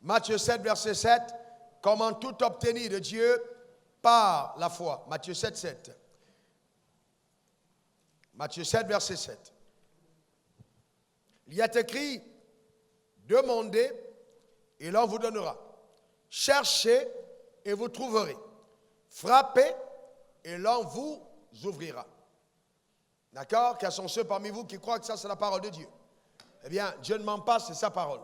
Matthieu 7, verset 7. Comment tout obtenir de Dieu par la foi. Matthieu 7, 7. Matthieu 7, verset 7. Il y a écrit, demandez et l'on vous donnera. Cherchez et vous trouverez. Frappez et l'on vous ouvrira. D'accord? Quels sont ceux parmi vous qui croient que ça c'est la parole de Dieu? Eh bien, Dieu ne ment pas, c'est sa parole.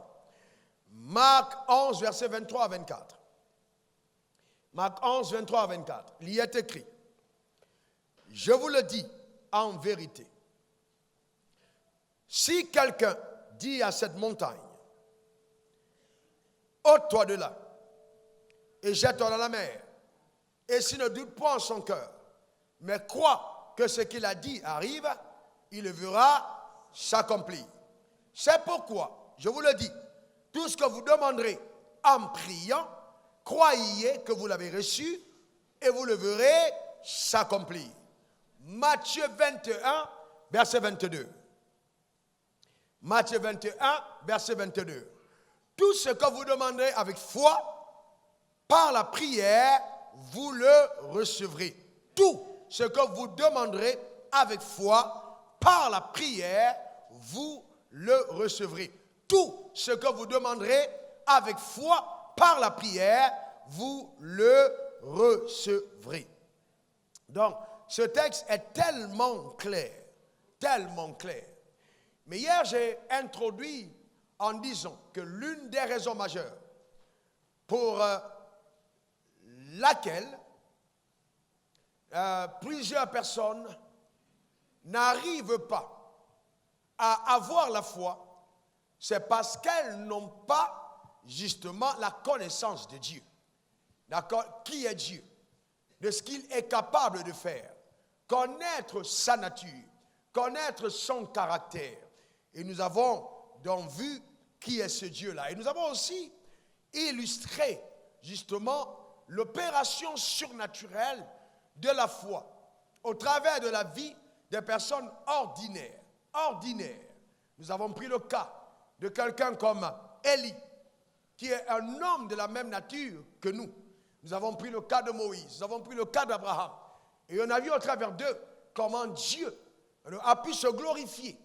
Marc 11, verset 23 à 24. Marc 11, 23 à 24. Il y est écrit, je vous le dis en vérité, si quelqu'un dit à cette montagne, ôte-toi de là et jette-toi dans la mer, et s'il ne doute point en son cœur, mais croit que ce qu'il a dit arrive, il le verra s'accomplir. C'est pourquoi, je vous le dis, tout ce que vous demanderez en priant, croyez que vous l'avez reçu et vous le verrez s'accomplir. Matthieu 21, verset 22. Matthieu 21, verset 22. Tout ce que vous demanderez avec foi, par la prière, vous le recevrez. Tout ce que vous demanderez avec foi, par la prière, vous le recevrez. Tout ce que vous demanderez avec foi, par la prière, vous le recevrez. Donc, ce texte est tellement clair, tellement clair. Mais hier, j'ai introduit en disant que l'une des raisons majeures pour laquelle plusieurs personnes n'arrivent pas à avoir la foi, c'est parce qu'elles n'ont pas justement la connaissance de Dieu. D'accord? Qui est Dieu? De ce qu'il est capable de faire. Connaître sa nature, connaître son caractère. Et nous avons donc vu qui est ce Dieu-là. Et nous avons aussi illustré justement l'opération surnaturelle de la foi au travers de la vie des personnes ordinaires. Ordinaires. Nous avons pris le cas de quelqu'un comme Élie, qui est un homme de la même nature que nous. Nous avons pris le cas de Moïse, nous avons pris le cas d'Abraham. Et on a vu au travers d'eux comment Dieu a pu se glorifier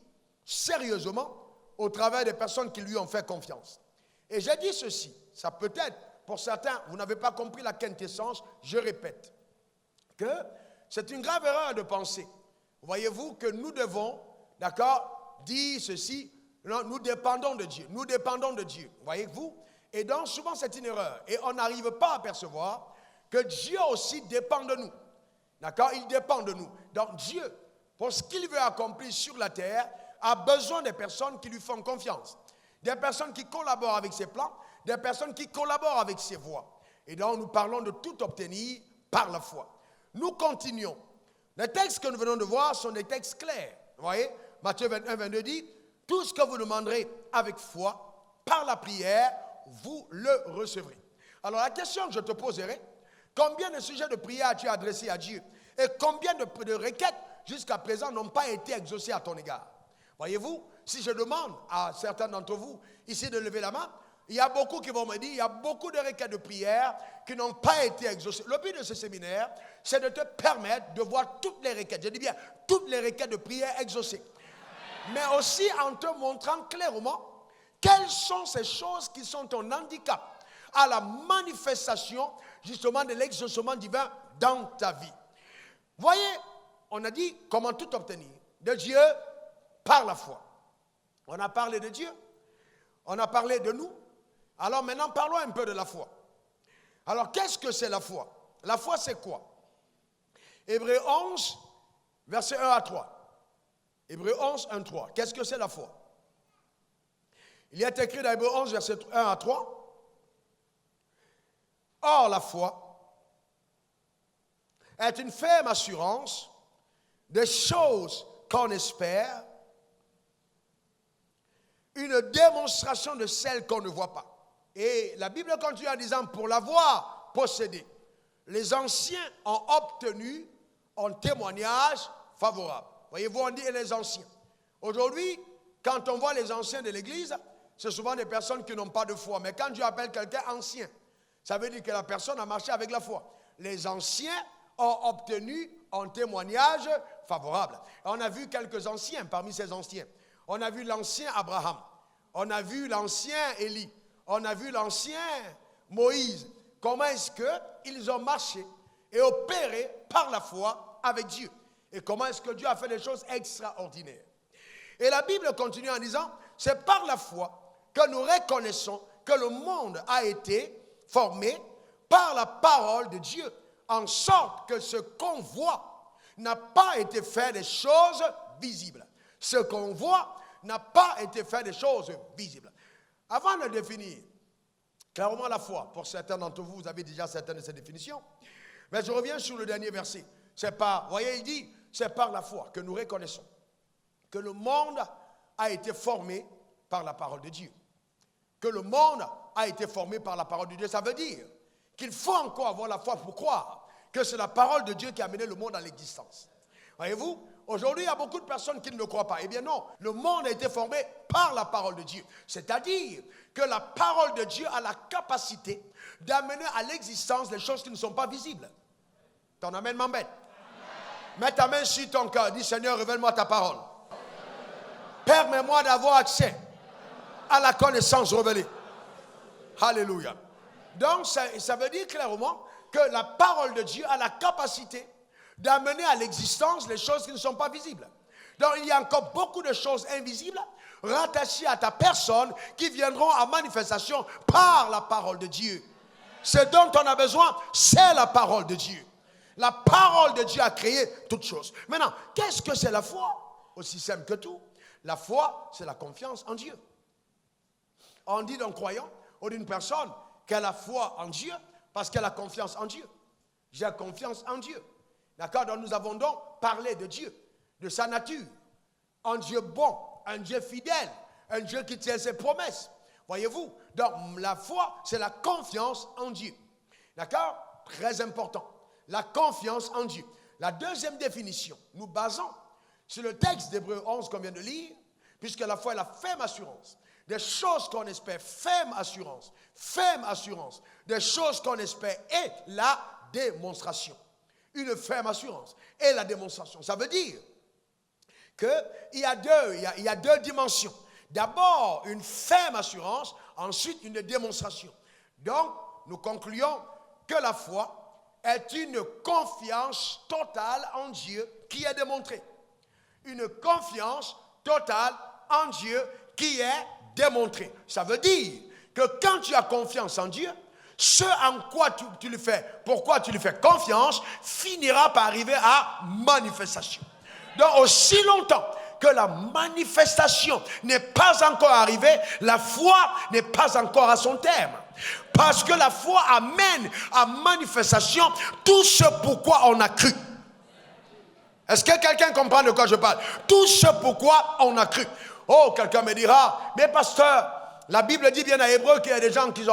sérieusement au travers des personnes qui lui ont fait confiance. Et j'ai dit ceci, ça peut être, pour certains, vous n'avez pas compris la quintessence, je répète, que c'est une grave erreur de penser. Voyez-vous que nous devons, d'accord, dire ceci, non, nous dépendons de Dieu, nous dépendons de Dieu, voyez-vous? Et donc souvent c'est une erreur, et on n'arrive pas à percevoir que Dieu aussi dépend de nous, d'accord? Il dépend de nous. Donc Dieu, pour ce qu'il veut accomplir sur la terre, a besoin des personnes qui lui font confiance, des personnes qui collaborent avec ses plans, des personnes qui collaborent avec ses voies. Et donc nous parlons de tout obtenir par la foi. Nous continuons. Les textes que nous venons de voir sont des textes clairs. Vous voyez, Matthieu 21, 22 dit, tout ce que vous demanderez avec foi, par la prière, vous le recevrez. Alors la question que je te poserai, combien de sujets de prière as-tu adressés à Dieu? Et combien de requêtes jusqu'à présent n'ont pas été exaucées à ton égard? Voyez-vous, si je demande à certains d'entre vous ici de lever la main, il y a beaucoup qui vont me dire, il y a beaucoup de requêtes de prière qui n'ont pas été exaucées. Le but de ce séminaire, c'est de te permettre de voir toutes les requêtes, je dis bien toutes les requêtes de prière exaucées. Mais aussi en te montrant clairement quelles sont ces choses qui sont ton handicap à la manifestation justement de l'exaucement divin dans ta vie. Voyez, on a dit comment tout obtenir de Dieu par la foi. On a parlé de Dieu, on a parlé de nous. Alors maintenant, parlons un peu de la foi. Alors, qu'est-ce que c'est la foi? La foi, c'est quoi? Hébreux 11, versets 1 à 3. Hébreux 11, 1, 3. Qu'est-ce que c'est la foi? Il est écrit dans Hébreux 11, versets 1 à 3. Or, la foi est une ferme assurance des choses qu'on espère, une démonstration de celles qu'on ne voit pas. Et la Bible continue en disant, pour l'avoir possédé, les anciens ont obtenu un témoignage favorable. Voyez-vous, on dit les anciens. Aujourd'hui, quand on voit les anciens de l'Église, c'est souvent des personnes qui n'ont pas de foi. Mais quand Dieu appelle quelqu'un ancien, ça veut dire que la personne a marché avec la foi. Les anciens ont obtenu un témoignage favorable. On a vu quelques anciens parmi ces anciens. On a vu l'ancien Abraham. On a vu l'ancien Élie. On a vu l'ancien Moïse. Comment est-ce qu'ils ont marché et opéré par la foi avec Dieu? Et comment est-ce que Dieu a fait des choses extraordinaires? Et la Bible continue en disant, c'est par la foi que nous reconnaissons que le monde a été formé par la parole de Dieu, en sorte que ce qu'on voit n'a pas été fait des choses visibles. Ce qu'on voit n'a pas été fait des choses visibles. Avant de définir clairement la foi, pour certains d'entre vous, vous avez déjà certaines de ces définitions, mais je reviens sur le dernier verset. C'est par, voyez, il dit, c'est par la foi que nous reconnaissons que le monde a été formé par la parole de Dieu. Que le monde a été formé par la parole de Dieu. Ça veut dire qu'il faut encore avoir la foi pour croire que c'est la parole de Dieu qui a amené le monde à l'existence. Voyez-vous, aujourd'hui, il y a beaucoup de personnes qui ne le croient pas. Eh bien non, le monde a été formé par la parole de Dieu. C'est-à-dire que la parole de Dieu a la capacité d'amener à l'existence des choses qui ne sont pas visibles. Ton amen m'embête. Mets ta main sur ton cœur. Dis, Seigneur, révèle-moi ta parole. Permets-moi d'avoir accès à la connaissance révélée. Alléluia. Donc, ça veut dire clairement que la parole de Dieu a la capacité d'amener à l'existence les choses qui ne sont pas visibles. Donc, il y a encore beaucoup de choses invisibles rattachées à ta personne qui viendront à manifestation par la parole de Dieu. Ce dont on a besoin, c'est la parole de Dieu. La parole de Dieu a créé toutes choses. Maintenant, qu'est-ce que c'est la foi? Aussi simple que tout. La foi, c'est la confiance en Dieu. On dit d'un croyant ou d'une personne qu'elle a foi en Dieu parce qu'elle a confiance en Dieu. J'ai confiance en Dieu. D'accord? Donc nous avons donc parlé de Dieu, de sa nature. Un Dieu bon, un Dieu fidèle, un Dieu qui tient ses promesses. Voyez-vous? Donc la foi, c'est la confiance en Dieu. D'accord? Très important. La confiance en Dieu. La deuxième définition, nous basons sur le texte d'Hébreux 11 qu'on vient de lire, puisque la foi est la ferme assurance. Des choses qu'on espère, ferme assurance. Ferme assurance. Des choses qu'on espère et la démonstration. Une ferme assurance et la démonstration. Ça veut dire qu'il y a deux dimensions. D'abord, une ferme assurance, ensuite une démonstration. Donc, nous concluons que la foi est une confiance totale en Dieu qui est démontrée. Une confiance totale en Dieu qui est démontrée. Ça veut dire que quand tu as confiance en Dieu, ce en quoi tu le fais, pourquoi tu lui fais confiance, finira par arriver à manifestation. Donc aussi longtemps que la manifestation n'est pas encore arrivée, la foi n'est pas encore à son terme. Parce que la foi amène à manifestation tout ce pourquoi on a cru. Est-ce que quelqu'un comprend de quoi je parle? Tout ce pourquoi on a cru. Oh, quelqu'un me dira, mais pasteur, la Bible dit bien à Hébreux qu'il y a des gens qui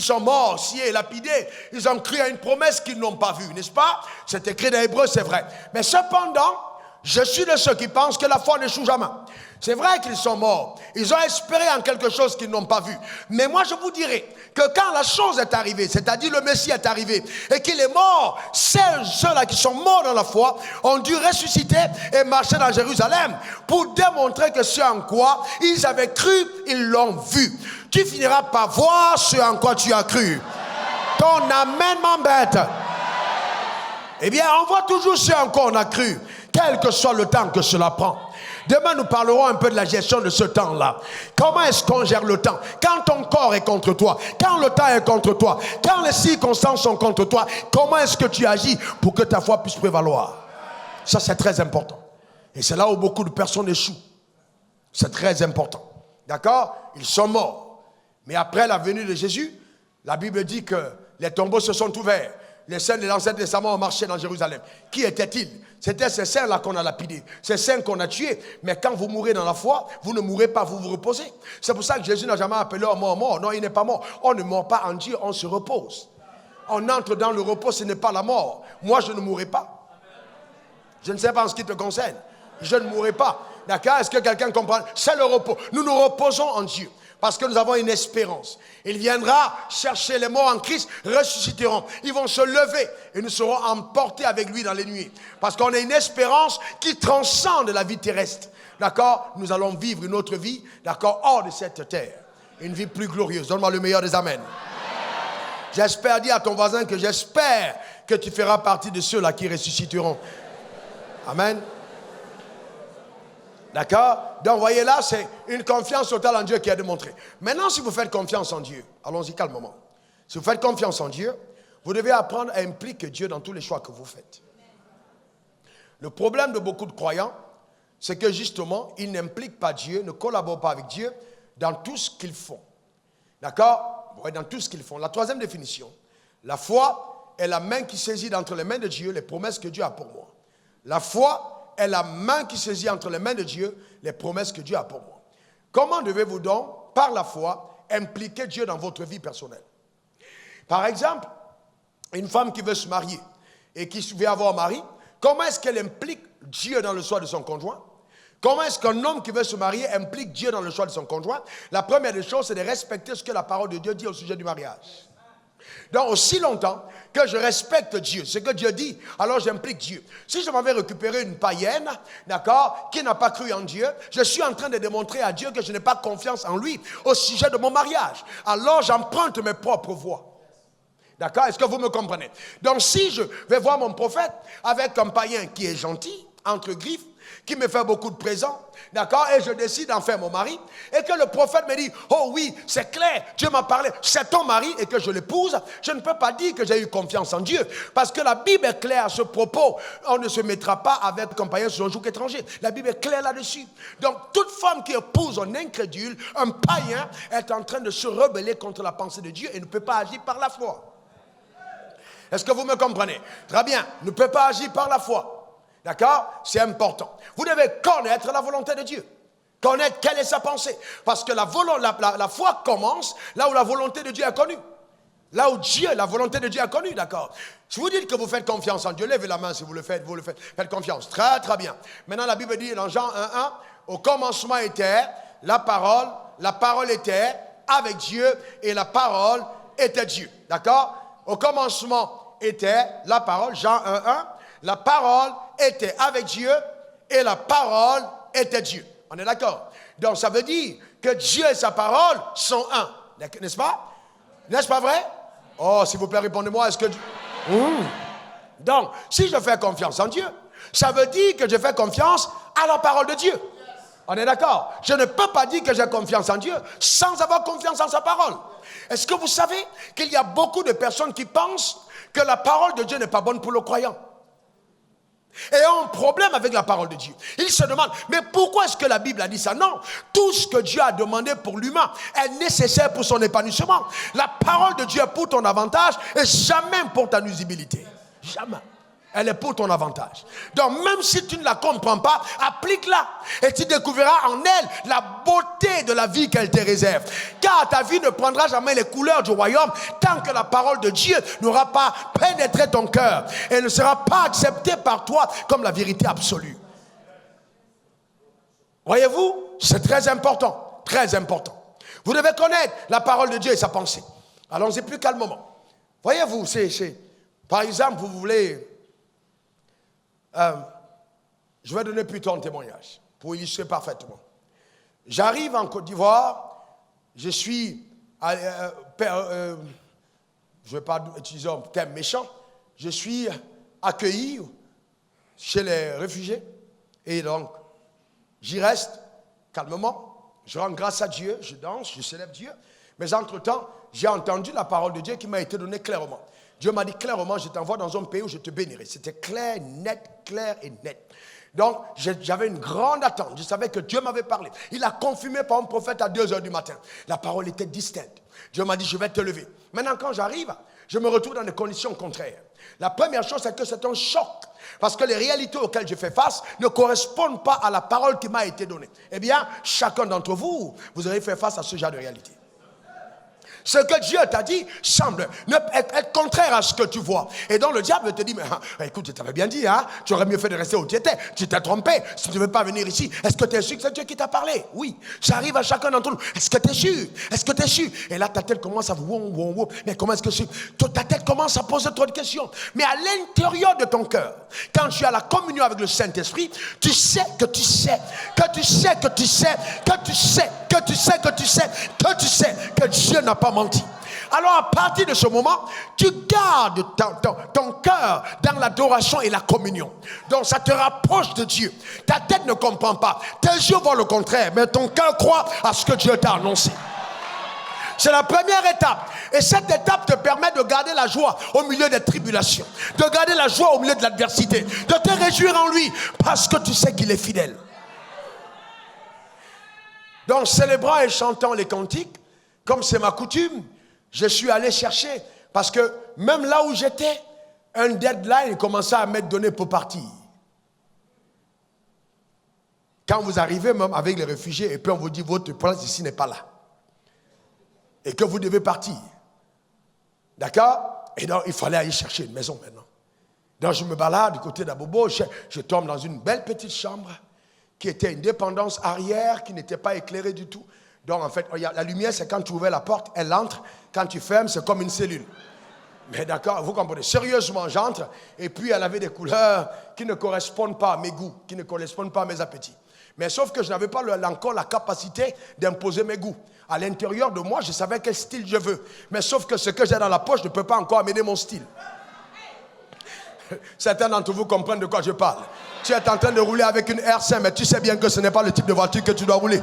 sont morts, sciés, lapidés. Ils ont cru à une promesse qu'ils n'ont pas vue, n'est-ce pas? C'est écrit dans Hébreux, c'est vrai. Mais cependant, je suis de ceux qui pensent que la foi n'échoue jamais. C'est vrai qu'ils sont morts. Ils ont espéré en quelque chose qu'ils n'ont pas vu. Mais moi, je vous dirais que quand la chose est arrivée, c'est-à-dire le Messie est arrivé et qu'il est mort, ceux-là qui sont morts dans la foi ont dû ressusciter et marcher dans Jérusalem pour démontrer que ce en quoi ils avaient cru, ils l'ont vu. Tu finiras par voir ce en quoi tu as cru. Ton amen m'embête. Eh bien, on voit toujours ce en quoi on a cru, quel que soit le temps que cela prend. Demain, nous parlerons un peu de la gestion de ce temps-là. Comment est-ce qu'on gère le temps? Quand ton corps est contre toi, quand le temps est contre toi, quand les circonstances sont contre toi, comment est-ce que tu agis pour que ta foi puisse prévaloir? Ça, c'est très important. Et c'est là où beaucoup de personnes échouent. C'est très important. D'accord? Ils sont morts. Mais après la venue de Jésus, la Bible dit que les tombeaux se sont ouverts. Les saints de l'Ancien Testament ont marché dans Jérusalem. Qui étaient-ils? C'était ces saints-là qu'on a lapidés, ces saints qu'on a tués. Mais quand vous mourrez dans la foi, vous ne mourrez pas, vous vous reposez. C'est pour ça que Jésus n'a jamais appelé un mort mort. Non, il n'est pas mort. On ne meurt pas en Dieu, on se repose. On entre dans le repos, ce n'est pas la mort. Moi, je ne mourrai pas. Je ne sais pas en ce qui te concerne. Je ne mourrai pas. D'accord? Est-ce que quelqu'un comprend? C'est le repos. Nous nous reposons en Dieu. Parce que nous avons une espérance. Il viendra chercher les morts en Christ, ressusciteront. Ils vont se lever et nous serons emportés avec lui dans les nuits. Parce qu'on a une espérance qui transcende la vie terrestre. D'accord? Nous allons vivre une autre vie, d'accord, hors de cette terre. Une vie plus glorieuse. Donne-moi le meilleur des amens. J'espère, dis à ton voisin que j'espère que tu feras partie de ceux-là qui ressusciteront. Amen. D'accord? Donc, voyez là, c'est une confiance totale en Dieu qui est démontrée. Maintenant, si vous faites confiance en Dieu, allons-y calmement. Si vous faites confiance en Dieu, vous devez apprendre à impliquer Dieu dans tous les choix que vous faites. Le problème de beaucoup de croyants, c'est que justement, ils n'impliquent pas Dieu, ne collaborent pas avec Dieu dans tout ce qu'ils font. D'accord? Oui, dans tout ce qu'ils font. La troisième définition, la foi est la main qui saisit d'entre les mains de Dieu les promesses que Dieu a pour moi. La foi est la main qui saisit entre les mains de Dieu les promesses que Dieu a pour moi. Comment devez-vous donc, par la foi, impliquer Dieu dans votre vie personnelle? Par exemple, une femme qui veut se marier et qui veut avoir un mari, comment est-ce qu'elle implique Dieu dans le choix de son conjoint? Comment est-ce qu'un homme qui veut se marier implique Dieu dans le choix de son conjoint? La première des choses, c'est de respecter ce que la parole de Dieu dit au sujet du mariage. Donc, aussi longtemps que je respecte Dieu, ce que Dieu dit, alors j'implique Dieu. Si je m'avais récupéré une païenne, d'accord, qui n'a pas cru en Dieu, je suis en train de démontrer à Dieu que je n'ai pas confiance en lui au sujet de mon mariage. Alors, j'emprunte mes propres voies. D'accord? Est-ce que vous me comprenez? Donc, si je vais voir mon prophète avec un païen qui est gentil, entre griffes, qui me fait beaucoup de présents, d'accord, et je décide d'en faire mon mari, et que le prophète me dit, oh oui, c'est clair, Dieu m'a parlé, c'est ton mari, et que je l'épouse, je ne peux pas dire que j'ai eu confiance en Dieu, parce que la Bible est claire à ce propos, on ne se mettra pas avec un païen sur un joug étranger, la Bible est claire là-dessus. Donc, toute femme qui épouse un incrédule, un païen, est en train de se rebeller contre la pensée de Dieu, et ne peut pas agir par la foi. Est-ce que vous me comprenez? Très bien, ne peut pas agir par la foi. D'accord? C'est important. Vous devez connaître la volonté de Dieu. Connaître quelle est sa pensée. Parce que la foi commence là où la volonté de Dieu est connue. Là où Dieu, la volonté de Dieu est connue, d'accord? Si vous dites que vous faites confiance en Dieu, levez la main si vous le faites, faites confiance. Très, très bien. Maintenant, la Bible dit dans Jean 1:1, au commencement était la parole était avec Dieu et la parole était Dieu. D'accord? Au commencement était la parole, Jean 1:1, la parole était avec Dieu et la parole était Dieu. On est d'accord? Donc ça veut dire que Dieu et sa parole sont un. N'est-ce pas? N'est-ce pas vrai? Oh, s'il vous plaît, répondez-moi. Est-ce que... Donc, si je fais confiance en Dieu, ça veut dire que je fais confiance à la parole de Dieu. On est d'accord? Je ne peux pas dire que j'ai confiance en Dieu sans avoir confiance en sa parole. Est-ce que vous savez qu'il y a beaucoup de personnes qui pensent que la parole de Dieu n'est pas bonne pour le croyant? Et ont un problème avec la parole de Dieu. Ils se demandent, mais pourquoi est-ce que la Bible a dit ça? Non, tout ce que Dieu a demandé pour l'humain est nécessaire pour son épanouissement. La parole de Dieu est pour ton avantage et jamais pour ta nuisibilité. Jamais. Elle est pour ton avantage. Donc même si tu ne la comprends pas, applique-la. Et tu découvriras en elle la beauté de la vie qu'elle te réserve. Car ta vie ne prendra jamais les couleurs du royaume tant que la parole de Dieu n'aura pas pénétré ton cœur. Et ne sera pas acceptée par toi comme la vérité absolue. Voyez-vous, c'est très important. Très important. Vous devez connaître la parole de Dieu et sa pensée. Allons-y plus calmement. Voyez-vous, par exemple, vous voulez... je vais donner plutôt un témoignage pour illustrer parfaitement. J'arrive en Côte d'Ivoire, je suis, je ne vais pas utiliser un terme méchant, je suis accueilli chez les réfugiés et donc j'y reste calmement, je rends grâce à Dieu, je danse, je célèbre Dieu, mais entre-temps, j'ai entendu la parole de Dieu qui m'a été donnée clairement. Dieu m'a dit clairement, je t'envoie dans un pays où je te bénirai. C'était clair, clair et net. Donc, j'avais une grande attente. Je savais que Dieu m'avait parlé. Il a confirmé par un prophète à 2h du matin. La parole était distincte. Dieu m'a dit, je vais te lever. Maintenant, quand j'arrive, je me retrouve dans des conditions contraires. La première chose, c'est que c'est un choc. Parce que les réalités auxquelles je fais face ne correspondent pas à la parole qui m'a été donnée. Eh bien, chacun d'entre vous, vous allez faire face à ce genre de réalité. Ce que Dieu t'a dit semble être contraire à ce que tu vois. Et donc le diable te dit, mais écoute, je t'avais bien dit, hein, tu aurais mieux fait de rester où tu étais. Tu t'es trompé. Si tu ne veux pas venir ici, est-ce que tu es sûr que c'est Dieu qui t'a parlé? Oui, ça arrive à chacun d'entre nous. Est-ce que tu es sûr? Est-ce que tu es sûr? Et là, ta tête commence à vous. Mais comment est-ce que c'est? Ta tête commence à poser trop de questions. Mais à l'intérieur de ton cœur, quand tu as la communion avec le Saint-Esprit, tu sais que tu sais, que tu sais, que tu sais, que tu sais, que tu sais, que tu sais, que tu sais que Dieu n'a pas menti. Alors à partir de ce moment, tu gardes ton cœur dans l'adoration et la communion. Donc ça te rapproche de Dieu. Ta tête ne comprend pas. Tes yeux voient le contraire, mais ton cœur croit à ce que Dieu t'a annoncé. C'est la première étape. Et cette étape te permet de garder la joie au milieu des tribulations, de garder la joie au milieu de l'adversité, de te réjouir en lui parce que tu sais qu'il est fidèle. Donc célébrant et chantant les cantiques, comme c'est ma coutume, je suis allé chercher, parce que même là où j'étais, un deadline commençait à m'être donné pour partir. Quand vous arrivez même avec les réfugiés, et puis on vous dit votre place ici n'est pas là. Et que vous devez partir. D'accord? Et donc il fallait aller chercher une maison maintenant. Donc je me balade du côté d'Abobo, je tombe dans une belle petite chambre, qui était une dépendance arrière, qui n'était pas éclairée du tout. Donc en fait, la lumière, c'est quand tu ouvres la porte, elle entre. Quand tu fermes, c'est comme une cellule. Mais d'accord, vous comprenez. Sérieusement, j'entre. Et puis, elle avait des couleurs qui ne correspondent pas à mes goûts, qui ne correspondent pas à mes appétits. Mais sauf que je n'avais pas encore la capacité d'imposer mes goûts. À l'intérieur de moi, je savais quel style je veux. Mais sauf que ce que j'ai dans la poche ne peut pas encore amener mon style. Certains d'entre vous comprennent de quoi je parle. Tu es en train de rouler avec une R5, mais tu sais bien que ce n'est pas le type de voiture que tu dois rouler.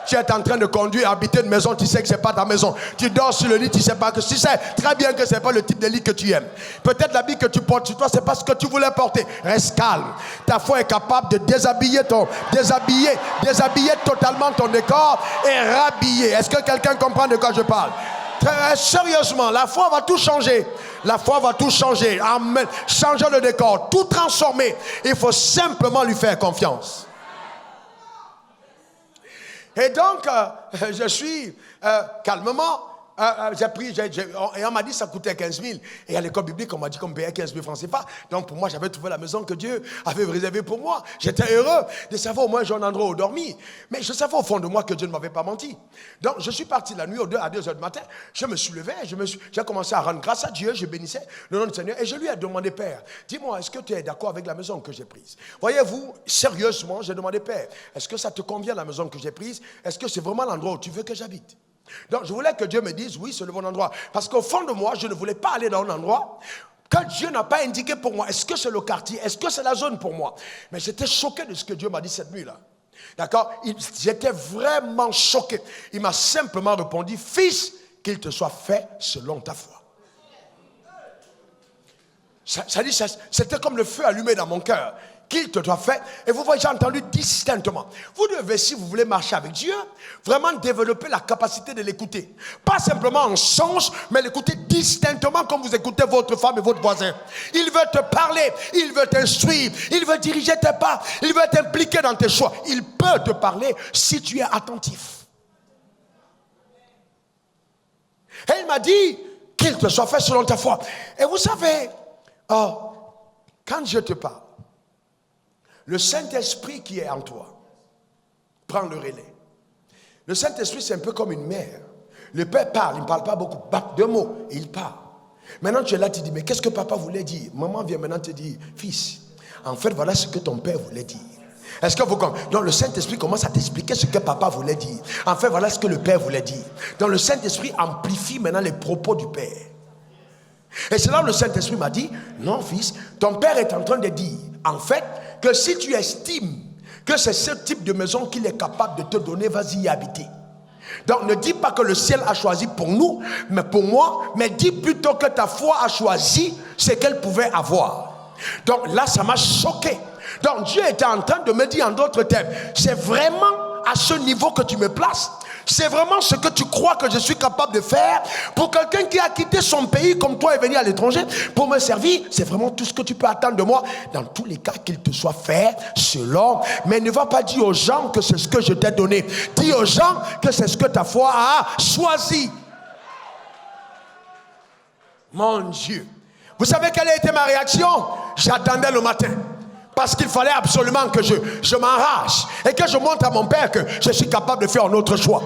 Tu es en train de conduire, habiter une maison, tu sais que ce n'est pas ta maison. Tu dors sur le lit, tu sais très bien que ce n'est pas le type de lit que tu aimes. Peut-être l'habit que tu portes sur toi, ce n'est pas ce que tu voulais porter. Reste calme. Ta foi est capable de déshabiller totalement ton décor et rhabiller. Est-ce que quelqu'un comprend de quoi je parle? Très sérieusement, la foi va tout changer. La foi va tout changer. Amen. Changer le décor, tout transformer. Il faut simplement lui faire confiance. Et donc, je suis calmement, j'ai pris, et on m'a dit que ça coûtait 15 000. Et à l'école biblique, on m'a dit qu'on payait 15 000 francs CFA. Donc pour moi, j'avais trouvé la maison que Dieu avait réservée pour moi. J'étais heureux de savoir au moins j'ai un endroit où dormir. Mais je savais au fond de moi que Dieu ne m'avait pas menti. Donc je suis parti la nuit à 2 heures du matin. Je me suis levé, j'ai commencé à rendre grâce à Dieu. Je bénissais le nom du Seigneur. Et je lui ai demandé, Père, dis-moi, est-ce que tu es d'accord avec la maison que j'ai prise? Voyez-vous, sérieusement, j'ai demandé, Père, est-ce que ça te convient la maison que j'ai prise? Est-ce que c'est vraiment l'endroit où tu veux que j'habite? Donc je voulais que Dieu me dise oui, c'est le bon endroit. Parce qu'au fond de moi, je ne voulais pas aller dans un endroit que Dieu n'a pas indiqué pour moi. Est-ce que c'est le quartier? Est-ce que c'est la zone pour moi? Mais j'étais choqué de ce que Dieu m'a dit cette nuit-là. D'accord? J'étais vraiment choqué. Il m'a simplement répondu, fils, qu'il te soit fait selon ta foi. C'était comme le feu allumé dans mon cœur. Qu'il te doit faire. Et vous voyez, j'ai entendu distinctement. Vous devez, si vous voulez marcher avec Dieu, vraiment développer la capacité de l'écouter. Pas simplement en songe, mais l'écouter distinctement comme vous écoutez votre femme et votre voisin. Il veut te parler, il veut t'instruire, il veut diriger tes pas, il veut t'impliquer dans tes choix. Il peut te parler si tu es attentif. Et il m'a dit qu'il te soit fait selon ta foi. Et vous savez, quand je te parle, le Saint-Esprit qui est en toi prend le relais. Le Saint-Esprit, c'est un peu comme une mère. Le père parle, il ne parle pas beaucoup, deux mots, et il parle. Maintenant, tu es là, tu dis, mais qu'est-ce que papa voulait dire? Maman vient maintenant te dire, fils, en fait, voilà ce que ton père voulait dire. Est-ce que vous comprenez? Donc, le Saint-Esprit commence à t'expliquer ce que papa voulait dire. En fait, voilà ce que le père voulait dire. Donc, le Saint-Esprit amplifie maintenant les propos du père. Et c'est là où le Saint-Esprit m'a dit, non, fils, ton père est en train de dire, en fait, que si tu estimes que c'est ce type de maison qu'il est capable de te donner, vas-y y habiter. Donc ne dis pas que le ciel a choisi pour nous, mais pour moi, mais dis plutôt que ta foi a choisi ce qu'elle pouvait avoir. Donc là, ça m'a choqué. Donc Dieu était en train de me dire en d'autres termes, c'est vraiment à ce niveau que tu me places. C'est vraiment ce que tu crois que je suis capable de faire pour quelqu'un qui a quitté son pays comme toi et venu à l'étranger pour me servir. C'est vraiment tout ce que tu peux attendre de moi. Dans tous les cas, qu'il te soit fait selon. Mais ne va pas dire aux gens que c'est ce que je t'ai donné. Dis aux gens que c'est ce que ta foi a choisi. Mon Dieu. Vous savez quelle a été ma réaction? J'attendais le matin. Parce qu'il fallait absolument que je m'enrage et que je montre à mon père que je suis capable de faire un autre choix.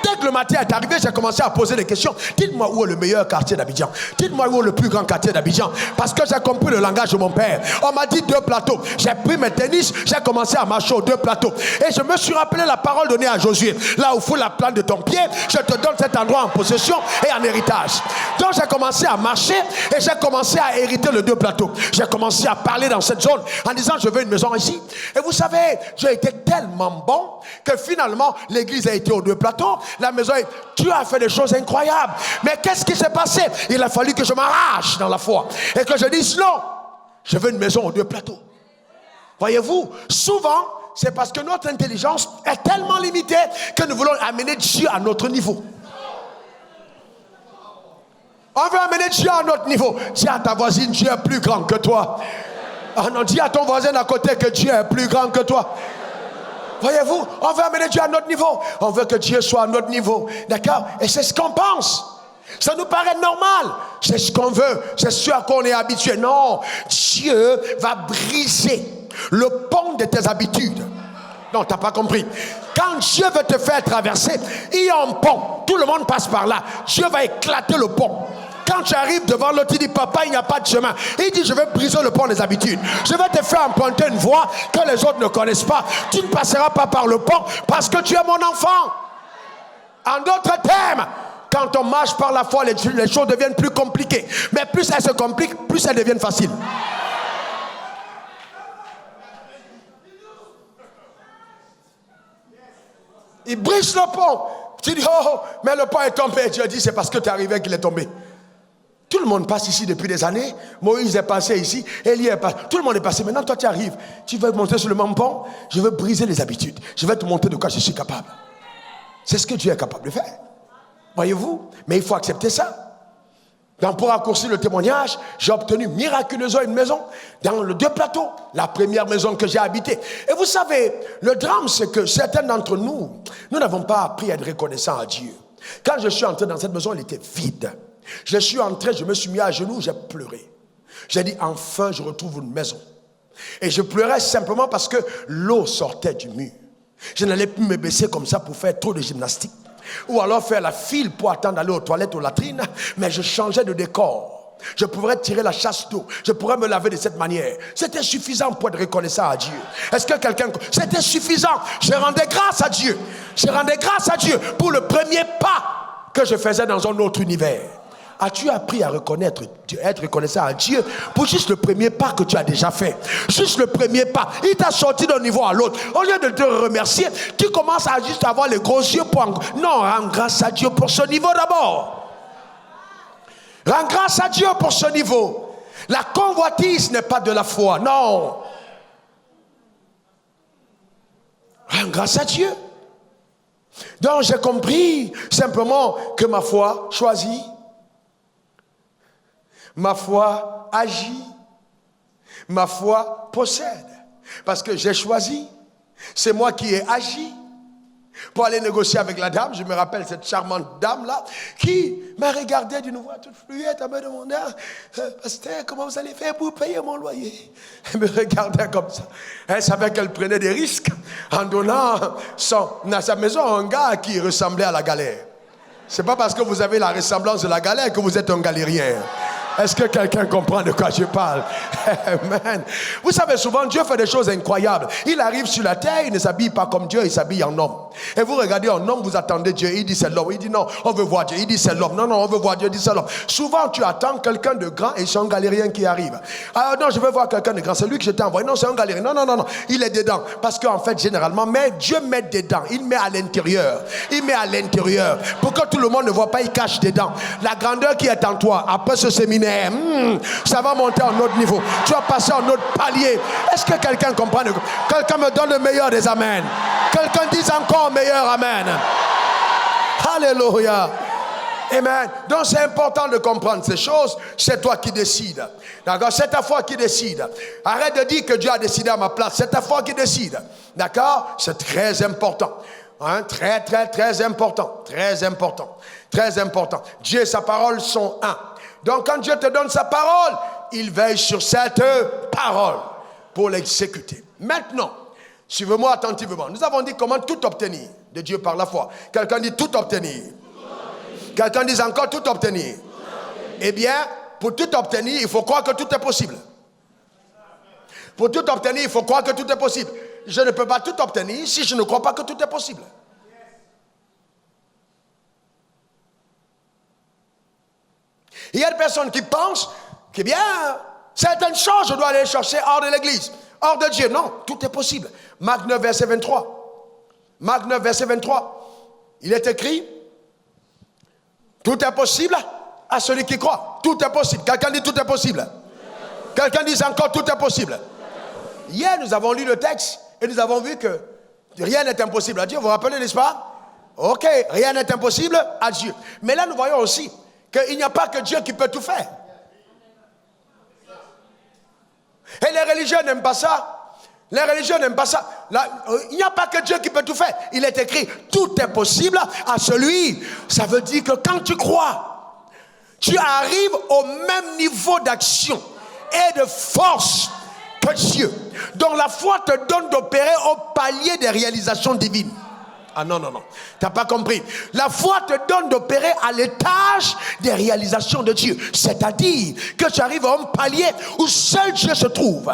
Dès que le matin est arrivé, j'ai commencé à poser des questions. Dites-moi où est le meilleur quartier d'Abidjan. Dites-moi où est le plus grand quartier d'Abidjan. Parce que j'ai compris le langage de mon père. On m'a dit 2 plateaux. J'ai pris mes tennis, j'ai commencé à marcher aux 2 plateaux. Et je me suis rappelé la parole donnée à Josué. Là où fout la plante de ton pied, je te donne cet endroit en possession et en héritage. Donc j'ai commencé à marcher et j'ai commencé à hériter les 2 plateaux. J'ai commencé à parler dans cette zone en disant je veux une maison ici. Et vous savez, j'ai été tellement bon que finalement l'église a été aux 2 plateaux. La maison, Dieu a fait des choses incroyables. Mais qu'est-ce qui s'est passé? Il a fallu que je m'arrache dans la foi et que je dise non, je veux une maison aux 2 plateaux. Voyez-vous, souvent c'est parce que notre intelligence est tellement limitée que nous voulons amener Dieu à notre niveau. On veut amener Dieu à notre niveau. Dis à ta voisine, Dieu est plus grand que toi. Oh non, dis à ton voisin d'à côté que Dieu est plus grand que toi. Voyez-vous, on veut amener Dieu à notre niveau. On veut que Dieu soit à notre niveau. D'accord? Et c'est ce qu'on pense. Ça nous paraît normal. C'est ce qu'on veut. C'est ce à quoi on est habitué. Non, Dieu va briser le pont de tes habitudes. Non, tu n'as pas compris. Quand Dieu veut te faire traverser, il y a un pont. Tout le monde passe par là. Dieu va éclater le pont. Quand tu arrives devant l'autre, il dit, papa, il n'y a pas de chemin. Il dit, je vais briser le pont des habitudes. Je vais te faire emprunter une voie que les autres ne connaissent pas. Tu ne passeras pas par le pont parce que tu es mon enfant. En d'autres termes, quand on marche par la foi, les choses deviennent plus compliquées. Mais plus elles se compliquent, plus elles deviennent faciles. Il brise le pont. Tu dis, oh, mais le pont est tombé. Dieu dit, c'est parce que tu es arrivé qu'il est tombé. Tout le monde passe ici depuis des années. Moïse est passé ici. Élie est passé. Tout le monde est passé. Maintenant, toi, tu arrives. Tu veux monter sur le même pont. Je veux briser les habitudes. Je vais te montrer de quoi je suis capable. C'est ce que Dieu est capable de faire. Voyez-vous? Mais il faut accepter ça. Donc, pour raccourcir le témoignage, j'ai obtenu miraculeusement une maison dans les 2 plateaux. La première maison que j'ai habitée. Et vous savez, le drame, c'est que certains d'entre nous, nous n'avons pas appris à être reconnaissants à Dieu. Quand je suis entré dans cette maison, elle était vide. Je suis entré, je me suis mis à genoux, j'ai pleuré. J'ai dit, enfin, je retrouve une maison. Et je pleurais simplement parce que l'eau sortait du mur. Je n'allais plus me baisser comme ça pour faire trop de gymnastique. Ou alors faire la file pour attendre d'aller aux toilettes, aux latrines. Mais je changeais de décor. Je pourrais tirer la chasse d'eau. Je pourrais me laver de cette manière. C'était suffisant pour être reconnaissant à Dieu. Est-ce que quelqu'un... C'était suffisant. Je rendais grâce à Dieu. Je rendais grâce à Dieu pour le premier pas que je faisais dans un autre univers. As-tu appris à reconnaître, être reconnaissant à Dieu pour juste le premier pas que tu as déjà fait? Juste le premier pas. Il t'a sorti d'un niveau à l'autre. Au lieu de te remercier, tu commences à juste avoir les gros yeux pour... Non, rends grâce à Dieu pour ce niveau d'abord. Rends grâce à Dieu pour ce niveau. La convoitise n'est pas de la foi, non. Rends grâce à Dieu. Donc j'ai compris simplement que ma foi choisit. Ma foi agit, ma foi possède. Parce que j'ai choisi, c'est moi qui ai agi pour aller négocier avec la dame. Je me rappelle cette charmante dame-là qui m'a regardé d'une voix toute fluette. Elle me demandait, pasteur, comment vous allez faire pour payer mon loyer? Elle me regardait comme ça. Elle savait qu'elle prenait des risques en donnant à sa maison à un gars qui ressemblait à la galère. C'est pas parce que vous avez la ressemblance de la galère que vous êtes un galérien. Est-ce que quelqu'un comprend de quoi je parle? Amen. Vous savez, souvent, Dieu fait des choses incroyables. Il arrive sur la terre, il ne s'habille pas comme Dieu, il s'habille en homme. Et vous regardez un homme, vous attendez Dieu, il dit c'est l'homme. Il dit non, on veut voir Dieu. Il dit c'est l'homme. Non, non, on veut voir Dieu, il dit c'est l'homme. Souvent, tu attends quelqu'un de grand et c'est un galérien qui arrive. Ah non, je veux voir quelqu'un de grand, c'est lui que je t'ai envoyé. Non, c'est un galérien. Non, non, non, non, il est dedans. Parce qu'en fait, généralement, mais Dieu met dedans. Il met à l'intérieur. Il met à l'intérieur. Pour que tout le monde ne voit pas, il cache dedans. La grandeur qui est en toi, après ce séminaire, ça va monter à un autre niveau. Tu vas passer à un autre palier. Est-ce que quelqu'un comprend? Quelqu'un me donne le meilleur des amens. Quelqu'un dise encore meilleur amen. Alléluia. Amen. Donc c'est important de comprendre ces choses. C'est toi qui décides. D'accord? C'est ta foi qui décide. Arrête de dire que Dieu a décidé à ma place. C'est ta foi qui décide. D'accord? C'est très important. Hein, très, très, très important. Très important. Très important. Dieu et sa parole sont un. Donc quand Dieu te donne sa parole, il veille sur cette parole pour l'exécuter. Maintenant, suivez-moi attentivement. Nous avons dit comment tout obtenir de Dieu par la foi. Quelqu'un dit tout obtenir. Quelqu'un dit encore tout obtenir. Eh bien, pour tout obtenir, il faut croire que tout est possible. Pour tout obtenir, il faut croire que tout est possible. Je ne peux pas tout obtenir si je ne crois pas que tout est possible. Il y a des personnes qui pensent que bien, certaines choses, je dois aller chercher hors de l'église, hors de Dieu. Non, tout est possible. Marc 9, verset 23. Marc 9, verset 23. Il est écrit, tout est possible à celui qui croit. Tout est possible. Quelqu'un dit tout est possible. Quelqu'un dit encore tout est possible. Hier, nous avons lu le texte et nous avons vu que rien n'est impossible à Dieu. Vous vous rappelez, n'est-ce pas? Ok, rien n'est impossible à Dieu. Mais là, nous voyons aussi qu'il n'y a pas que Dieu qui peut tout faire. Et les religieux n'aiment pas ça. Les religieux n'aiment pas ça. Là, il n'y a pas que Dieu qui peut tout faire. Il est écrit, tout est possible à celui. Ça veut dire que quand tu crois, tu arrives au même niveau d'action et de force que Dieu. Donc la foi te donne d'opérer au palier des réalisations divines. Ah non, non, non. Tu n'as pas compris. La foi te donne d'opérer à l'étage des réalisations de Dieu. C'est-à-dire que tu arrives à un palier où seul Dieu se trouve.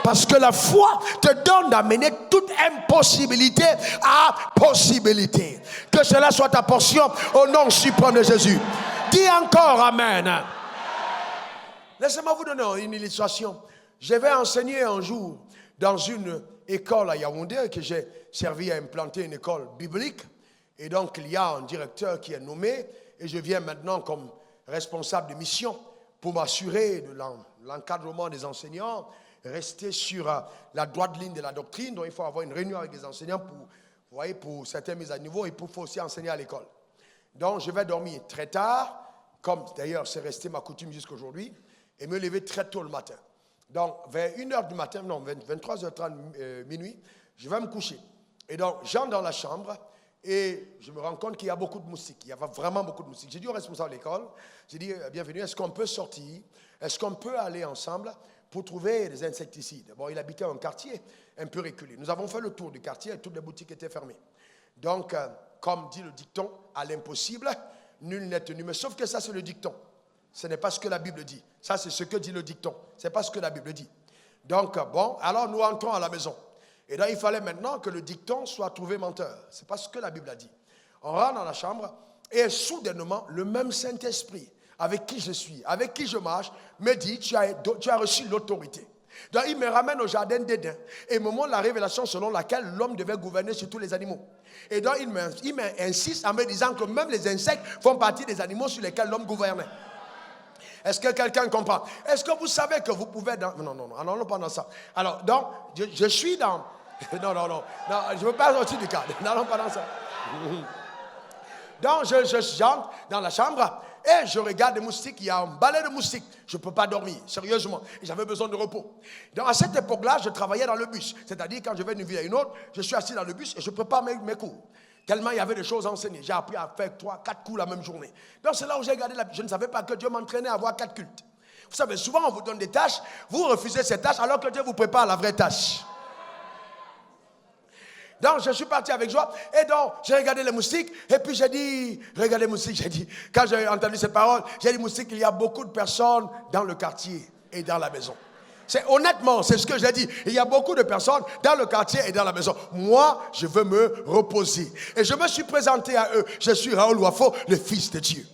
Parce que la foi te donne d'amener toute impossibilité à possibilité. Que cela soit ta portion au nom suprême de Jésus. Dis encore Amen. Laissez-moi vous donner une illustration. Je vais enseigner un jour dans une école à Yaoundé que j'ai servi à implanter une école biblique. Et donc, il y a un directeur qui est nommé et je viens maintenant comme responsable de mission pour m'assurer de l'encadrement des enseignants, rester sur la droite ligne de la doctrine. Donc, il faut avoir une réunion avec les enseignants pour, vous voyez, pour certaines mises à niveau et pour faut aussi enseigner à l'école. Donc, je vais dormir très tard, comme d'ailleurs c'est resté ma coutume jusqu'à aujourd'hui, et me lever très tôt le matin. Donc, vers 1h du matin, non, 23h30, minuit, je vais me coucher. Et donc, j'entre dans la chambre et je me rends compte qu'il y a beaucoup de moustiques. Il y a vraiment beaucoup de moustiques. J'ai dit au responsable de l'école, j'ai dit, bienvenue, est-ce qu'on peut sortir? Est-ce qu'on peut aller ensemble pour trouver des insecticides? Bon, il habitait un quartier un peu reculé. Nous avons fait le tour du quartier et toutes les boutiques étaient fermées. Donc, comme dit le dicton, à l'impossible, nul n'est tenu. Mais sauf que ça, c'est le dicton. Ce n'est pas ce que la Bible dit. Ça, c'est ce que dit le dicton. Ce n'est pas ce que la Bible dit. Donc, bon, alors nous entrons à la maison. Et là, il fallait maintenant que le dicton soit trouvé menteur. Ce n'est pas ce que la Bible a dit. On rentre dans la chambre et soudainement, le même Saint-Esprit avec qui je suis, avec qui je marche, me dit, tu as reçu l'autorité. Donc, il me ramène au jardin d'Éden et me montre la révélation selon laquelle l'homme devait gouverner sur tous les animaux. Et donc, il m'insiste en me disant que même les insectes font partie des animaux sur lesquels l'homme gouvernait. Est-ce que quelqu'un comprend? Est-ce que vous savez que vous pouvez... Non, n'allons pas dans ça. Alors, donc, je suis dans... Non, je ne veux pas sortir du cadre. N'allons pas dans ça. Donc, j'entre dans la chambre et je regarde les moustiques. Il y a un balai de moustiques. Je ne peux pas dormir, sérieusement. J'avais besoin de repos. Donc, à cette époque-là, je travaillais dans le bus. C'est-à-dire, quand je vais d'une ville à une autre, je suis assis dans le bus et je prépare mes cours. Tellement il y avait des choses à enseigner. J'ai appris à faire 3-4 coups la même journée. Donc c'est là où j'ai gardé la... Je ne savais pas que Dieu m'entraînait à avoir 4 cultes. Vous savez, souvent on vous donne des tâches, vous refusez ces tâches alors que Dieu vous prépare la vraie tâche. Donc je suis parti avec joie et donc j'ai regardé les moustiques et puis j'ai dit, regardez les moustiques, j'ai dit, quand j'ai entendu ces paroles, j'ai dit moustiques, il y a beaucoup de personnes dans le quartier et dans la maison. Honnêtement, c'est ce que j'ai dit. Il y a beaucoup de personnes dans le quartier et dans la maison. Moi, je veux me reposer. Et je me suis présenté à eux. Je suis Raoul Wafo, le fils de Dieu.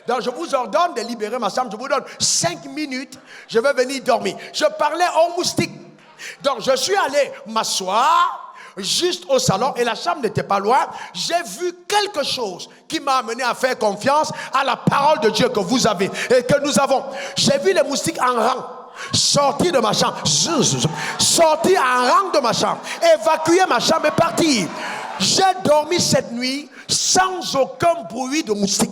Donc, je vous ordonne de libérer ma chambre. Je vous donne 5 minutes. Je vais venir dormir. Je parlais aux moustiques. Donc, je suis allé m'asseoir juste au salon et la chambre n'était pas loin. J'ai vu quelque chose qui m'a amené à faire confiance à la parole de Dieu que vous avez et que nous avons. J'ai vu les moustiques en rang. Sortir de ma chambre, sortir en rang de ma chambre, évacuer ma chambre et partir. J'ai dormi cette nuit sans aucun bruit de moustique.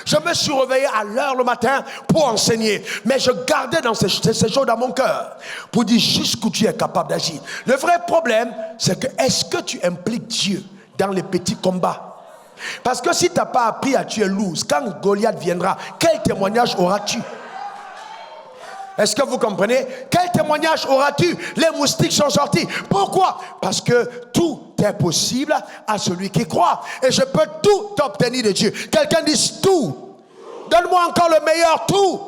Je me suis réveillé à l'heure le matin pour enseigner, mais je gardais dans ces choses dans mon cœur pour dire jusqu'où tu es capable d'agir. Le vrai problème, c'est que est-ce que tu impliques Dieu dans les petits combats. Parce que si tu n'as pas appris à tuer l'ours, quand Goliath viendra, quel témoignage auras-tu? Est-ce que vous comprenez? Quel témoignage auras-tu? Les moustiques sont sortis. Pourquoi? Parce que tout est possible à celui qui croit. Et je peux tout obtenir de Dieu. Quelqu'un dit tout. Donne-moi encore le meilleur tout.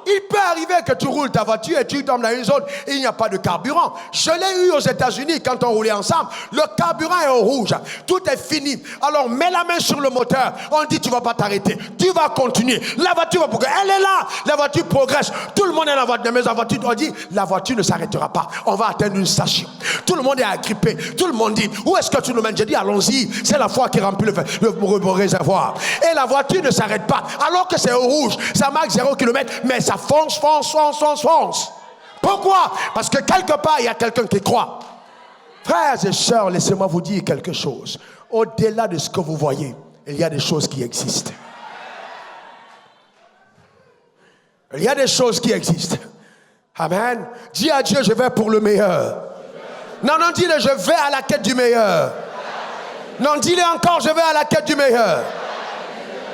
Il peut arriver que tu roules ta voiture et tu tombes dans une zone et il n'y a pas de carburant. Je l'ai eu aux États-Unis quand on roulait ensemble. Le carburant est au rouge. Tout est fini. Alors mets la main sur le moteur. On dit tu ne vas pas t'arrêter. Tu vas continuer. La voiture va progresser. Elle est là. La voiture progresse. Tout le monde est dans la voiture. Mais la voiture, on dit la voiture ne s'arrêtera pas. On va atteindre une station. Tout le monde est agrippé. Tout le monde dit où est-ce que tu nous mènes? Je dis allons-y. C'est la foi qui remplit le réservoir. Et la voiture ne s'arrête pas. Alors que c'est au rouge. Ça marque 0 km. Mais ça fonce. Pourquoi? Parce que quelque part, il y a quelqu'un qui croit. Frères et sœurs, laissez-moi vous dire quelque chose. Au-delà de ce que vous voyez, il y a des choses qui existent. Il y a des choses qui existent. Amen. Dis à Dieu, je vais pour le meilleur. Non, dis-le, je vais à la quête du meilleur. Non, dis-le encore, je vais à la quête du meilleur.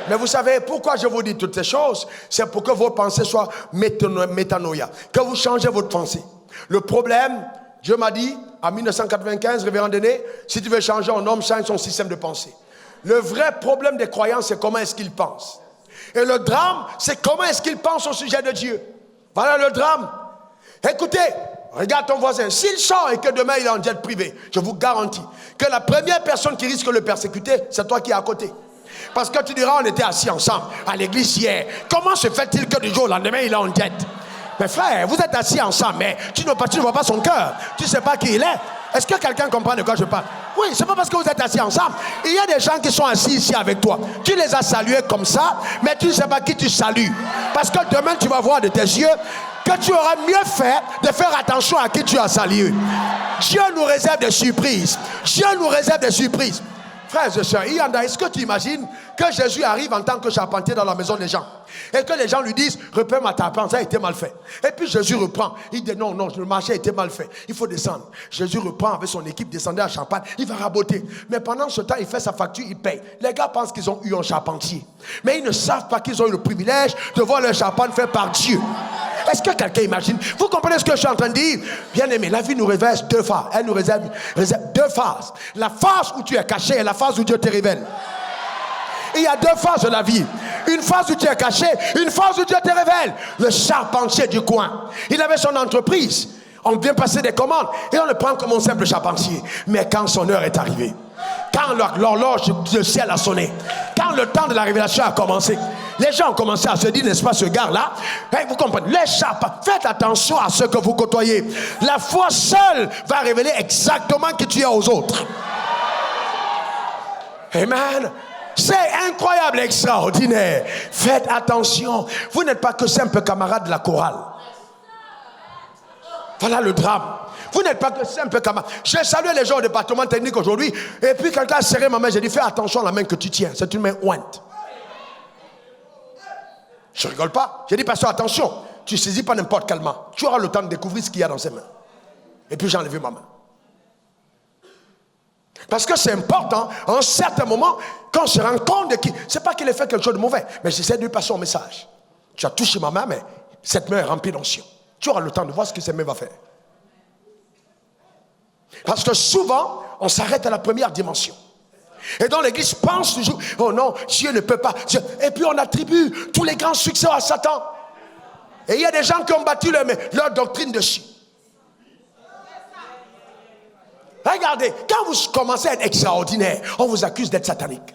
Mais vous savez pourquoi je vous dis toutes ces choses? C'est pour que vos pensées soient métanoïa, que vous changez votre pensée. Le problème, Dieu m'a dit, en 1995, révérend Dené, si tu veux changer un homme, change son système de pensée. Le vrai problème des croyants, c'est comment est-ce qu'ils pensent. Et le drame, c'est comment est-ce qu'ils pensent au sujet de Dieu. Voilà le drame. Écoutez, regarde ton voisin. S'il sort et que demain il est en jet privé, je vous garantis que la première personne qui risque de le persécuter, c'est toi qui es à côté. Parce que tu diras, on était assis ensemble à l'église hier. Comment se fait-il que du jour au lendemain, il est en jet? Mais frère, vous êtes assis ensemble, mais tu ne vois pas son cœur. Tu ne sais pas qui il est. Est-ce que quelqu'un comprend de quoi je parle? Oui, c'est pas parce que vous êtes assis ensemble. Il y a des gens qui sont assis ici avec toi. Tu les as salués comme ça, mais tu ne sais pas qui tu salues. Parce que demain, tu vas voir de tes yeux que tu auras mieux fait de faire attention à qui tu as salué. Dieu nous réserve des surprises. Dieu nous réserve des surprises. Frères et sœurs, est-ce que tu imagines que Jésus arrive en tant que charpentier dans la maison des gens et que les gens lui disent, reprends ma charpente, ça a été mal fait. Et puis Jésus reprend, il dit non, le marché a été mal fait, il faut descendre. Jésus reprend avec son équipe, descendait à Champagne, il va raboter. Mais pendant ce temps, il fait sa facture, il paye. Les gars pensent qu'ils ont eu un charpentier, mais ils ne savent pas qu'ils ont eu le privilège de voir leur charpente fait par Dieu. Est-ce que quelqu'un imagine? Vous comprenez ce que je suis en train de dire? Bien aimé, la vie nous révèle deux phases. Elle nous réserve deux phases. La phase où tu es caché et la phase où Dieu te révèle. Il y a deux phases de la vie. Une phase où tu es caché, une phase où Dieu te révèle. Le charpentier du coin, il avait son entreprise. On vient passer des commandes et on le prend comme un simple charpentier. Mais quand son heure est arrivée, quand l'horloge du ciel a sonné, quand le temps de la révélation a commencé, les gens ont commencé à se dire, n'est-ce pas, ce gars-là, vous comprenez, les charpentiers, faites attention à ce que vous côtoyez. La foi seule va révéler exactement qui tu es aux autres. Amen. C'est incroyable, extraordinaire. Faites attention. Vous n'êtes pas que simple camarade de la chorale. Voilà le drame. Vous n'êtes pas que simple camarade. J'ai salué les gens au département technique aujourd'hui. Et puis quelqu'un a serré ma main. J'ai dit, fais attention à la main que tu tiens. C'est une main ointe. Je rigole pas. J'ai dit, pasteur, attention. Tu ne saisis pas n'importe quelle main. Tu auras le temps de découvrir ce qu'il y a dans ses mains. Et puis j'ai enlevé ma main. Parce que c'est important, à un certain moment, quand on se rend compte de qui, c'est pas qu'il ait fait quelque chose de mauvais, mais j'essaie de lui passer un message. Tu as touché ma main, mais cette main est remplie d'onction. Tu auras le temps de voir ce que cette main va faire. Parce que souvent, on s'arrête à la première dimension. Et dans l'église, pense toujours, oh non, Dieu ne peut pas. Dieu. Et puis on attribue tous les grands succès à Satan. Et il y a des gens qui ont bâti leur doctrine dessus. Regardez, quand vous commencez à être extraordinaire, on vous accuse d'être satanique.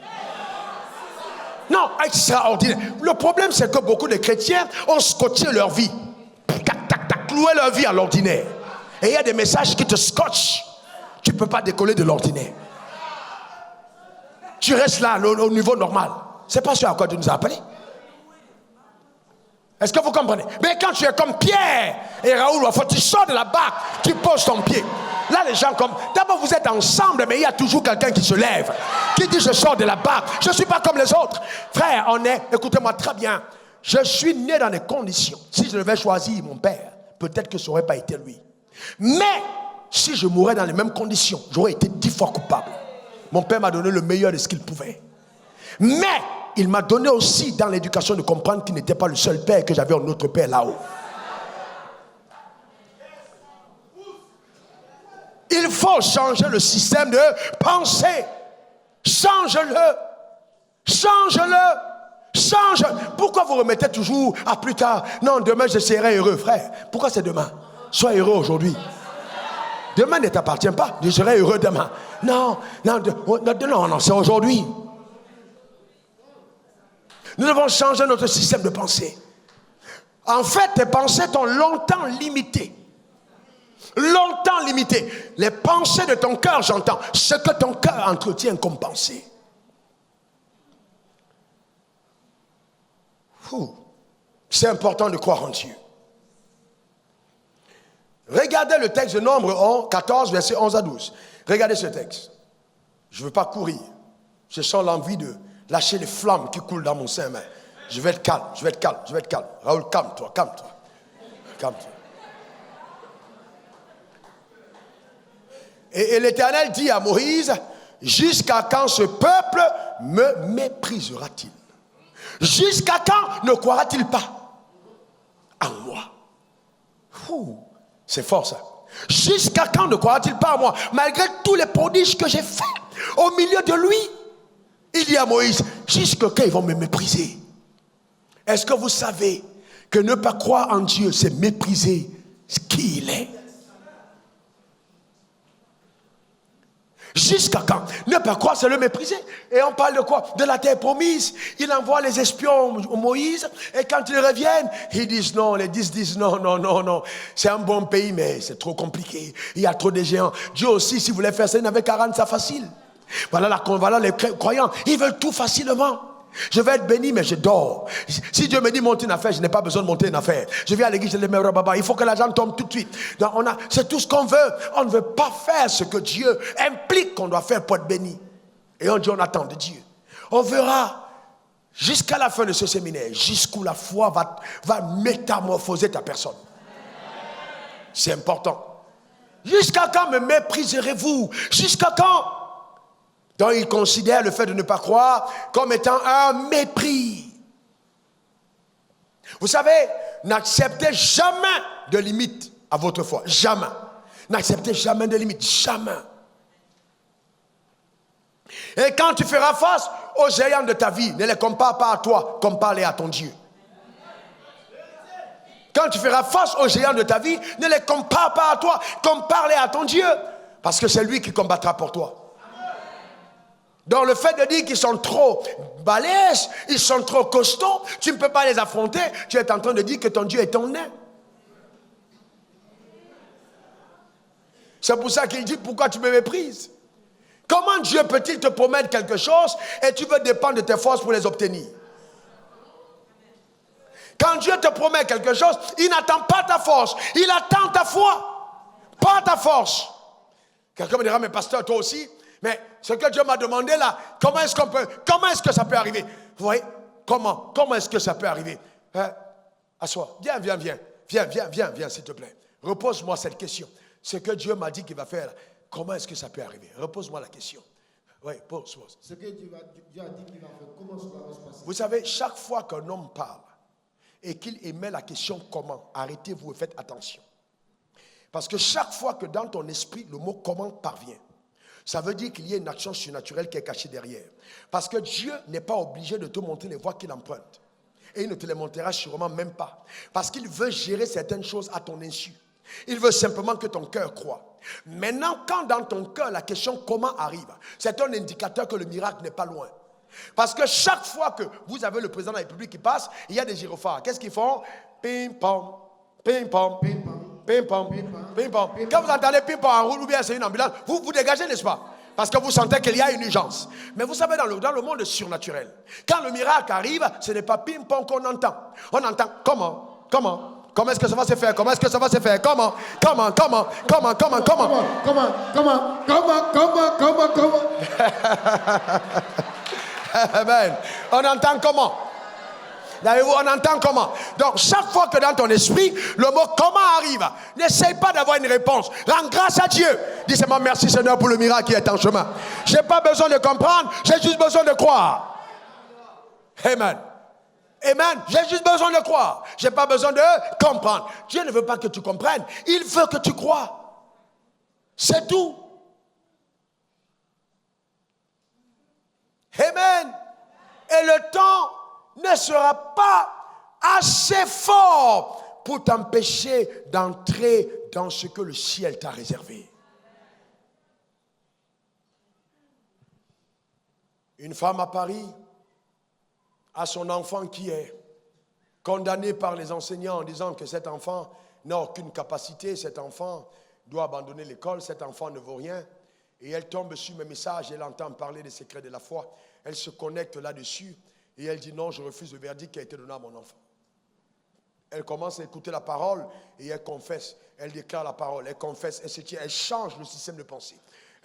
Non, extraordinaire. Le problème, c'est que beaucoup de chrétiens ont scotché leur vie. Cloué leur vie à l'ordinaire. Et il y a des messages qui te scotchent. Tu ne peux pas décoller de l'ordinaire. Tu restes là, au niveau normal. Ce n'est pas ce à quoi Dieu nous a appelés. Est-ce que vous comprenez? Mais quand tu es comme Pierre et Raoul, tu sors de la barque, tu poses ton pied. Là, les gens comme... D'abord, vous êtes ensemble, mais il y a toujours quelqu'un qui se lève, qui dit, je sors de la barque. Je ne suis pas comme les autres. Frère, écoutez-moi très bien. Je suis né dans des conditions. Si je devais choisir mon père, peut-être que ça n'aurait pas été lui. Mais, si je mourais dans les mêmes conditions, j'aurais été 10 fois coupable. Mon père m'a donné le meilleur de ce qu'il pouvait. Mais il m'a donné aussi dans l'éducation de comprendre qu'il n'était pas le seul père, que j'avais un autre père là-haut. Il faut changer le système de pensée. Change-le. Change-le. Change. Pourquoi vous remettez toujours à plus tard? Non, demain je serai heureux, frère. Pourquoi c'est demain? Sois heureux aujourd'hui. Demain ne t'appartient pas. Je serai heureux demain. Non, non, c'est aujourd'hui. Nous devons changer notre système de pensée. En fait, tes pensées t'ont longtemps limité. Longtemps limité. Les pensées de ton cœur, j'entends. Ce que ton cœur entretient comme pensée. C'est important de croire en Dieu. Regardez le texte de Nombre 14, versets 11 à 12. Regardez ce texte. Je ne veux pas courir. Je sens l'envie de lâcher les flammes qui coulent dans mon sein, mais je vais être calme, je vais être calme, je vais être calme. Raoul, calme-toi, calme-toi. Calme-toi. Et l'Éternel dit à Moïse, jusqu'à quand ce peuple me méprisera-t-il? Jusqu'à quand ne croira-t-il pas en moi? C'est fort ça. Jusqu'à quand ne croira-t-il pas en moi? Malgré tous les prodiges que j'ai faits au milieu de lui. Il dit à Moïse, jusqu'à quand ils vont me mépriser? Est-ce que vous savez que ne pas croire en Dieu, c'est mépriser ce qu'il est? Jusqu'à quand? Ne pas croire, c'est le mépriser. Et on parle de quoi? De la terre promise. Il envoie les espions au Moïse. Et quand ils reviennent, ils disent non. Les 10 disent non, non, non, non. C'est un bon pays, mais c'est trop compliqué. Il y a trop de géants. Dieu aussi, s'il voulait faire ça, il n'avait qu'à rendre ça facile. Voilà les croyants. Ils veulent tout facilement. Je vais être béni, mais je dors. Si Dieu me dit monter une affaire, je n'ai pas besoin de monter une affaire. Je viens à l'église, je dis, mais il faut que l'argent tombe tout de suite. Donc c'est tout ce qu'on veut. On ne veut pas faire ce que Dieu implique qu'on doit faire pour être béni. Et on dit, on attend de Dieu. On verra jusqu'à la fin de ce séminaire, jusqu'où la foi va métamorphoser ta personne. C'est important. Jusqu'à quand me mépriserez-vous? Jusqu'à quand? Donc il considère le fait de ne pas croire comme étant un mépris. Vous savez, n'acceptez jamais de limite à votre foi. Jamais. N'acceptez jamais de limite. Jamais. Et quand tu feras face aux géants de ta vie, ne les compare pas à toi, compare-les à ton Dieu. Quand tu feras face aux géants de ta vie, ne les compare pas à toi, compare-les à ton Dieu. Parce que c'est lui qui combattra pour toi. Donc le fait de dire qu'ils sont trop balèzes, ils sont trop costauds, tu ne peux pas les affronter, tu es en train de dire que ton Dieu est ton nain. C'est pour ça qu'il dit, pourquoi tu me méprises? Comment Dieu peut-il te promettre quelque chose et tu veux dépendre de tes forces pour les obtenir? Quand Dieu te promet quelque chose, il n'attend pas ta force, il attend ta foi, pas ta force. Quelqu'un me dira, mais pasteur, toi aussi? Mais ce que Dieu m'a demandé là, comment est-ce que ça peut arriver? Vous voyez, comment est-ce que ça peut arriver? Assois, viens, s'il te plaît. Repose-moi cette question. Ce que Dieu m'a dit qu'il va faire, comment est-ce que ça peut arriver? Repose-moi la question. Oui, pose. Ce que Dieu a dit qu'il va faire, comment cela va se passer? Vous savez, chaque fois qu'un homme parle et qu'il émet la question comment, arrêtez-vous et faites attention. Parce que chaque fois que dans ton esprit, le mot comment parvient, ça veut dire qu'il y a une action surnaturelle qui est cachée derrière. Parce que Dieu n'est pas obligé de te montrer les voies qu'il emprunte. Et il ne te les montrera sûrement même pas. Parce qu'il veut gérer certaines choses à ton insu. Il veut simplement que ton cœur croie. Maintenant, quand dans ton cœur, la question comment arrive, c'est un indicateur que le miracle n'est pas loin. Parce que chaque fois que vous avez le président de la République qui passe, il y a des gyrophares. Qu'est-ce qu'ils font? Ping-pong, ping-pong, ping-pong. Ping-pong, ping-pong. Quand vous entendez ping-pong en route ou bien c'est une ambulance, vous dégagez, n'est-ce pas? Parce que vous sentez qu'il y a une urgence. Mais vous savez, dans le monde surnaturel, quand le miracle arrive, ce n'est pas ping-pong qu'on entend. On entend comment est-ce que ça va se faire? Comment est-ce que ça va se faire? Comment? Amen. On entend comment? On entend comment. Donc chaque fois que dans ton esprit, le mot comment arrive, n'essaye pas d'avoir une réponse. Rends grâce à Dieu. Dis seulement merci Seigneur pour le miracle qui est en chemin. Je n'ai pas besoin de comprendre, j'ai juste besoin de croire. Amen. Amen. J'ai juste besoin de croire. Je n'ai pas besoin de comprendre. Dieu ne veut pas que tu comprennes. Il veut que tu crois. C'est tout. Amen. Et le temps ne sera pas assez fort pour t'empêcher d'entrer dans ce que le ciel t'a réservé. Une femme à Paris a son enfant qui est condamné par les enseignants en disant que cet enfant n'a aucune capacité, cet enfant doit abandonner l'école, cet enfant ne vaut rien. Et elle tombe sur mes messages, elle entend parler des secrets de la foi, elle se connecte là-dessus et elle dit non, je refuse le verdict qui a été donné à mon enfant. Elle commence à écouter la parole et elle confesse, elle déclare la parole, elle confesse, elle se tient, elle change le système de pensée.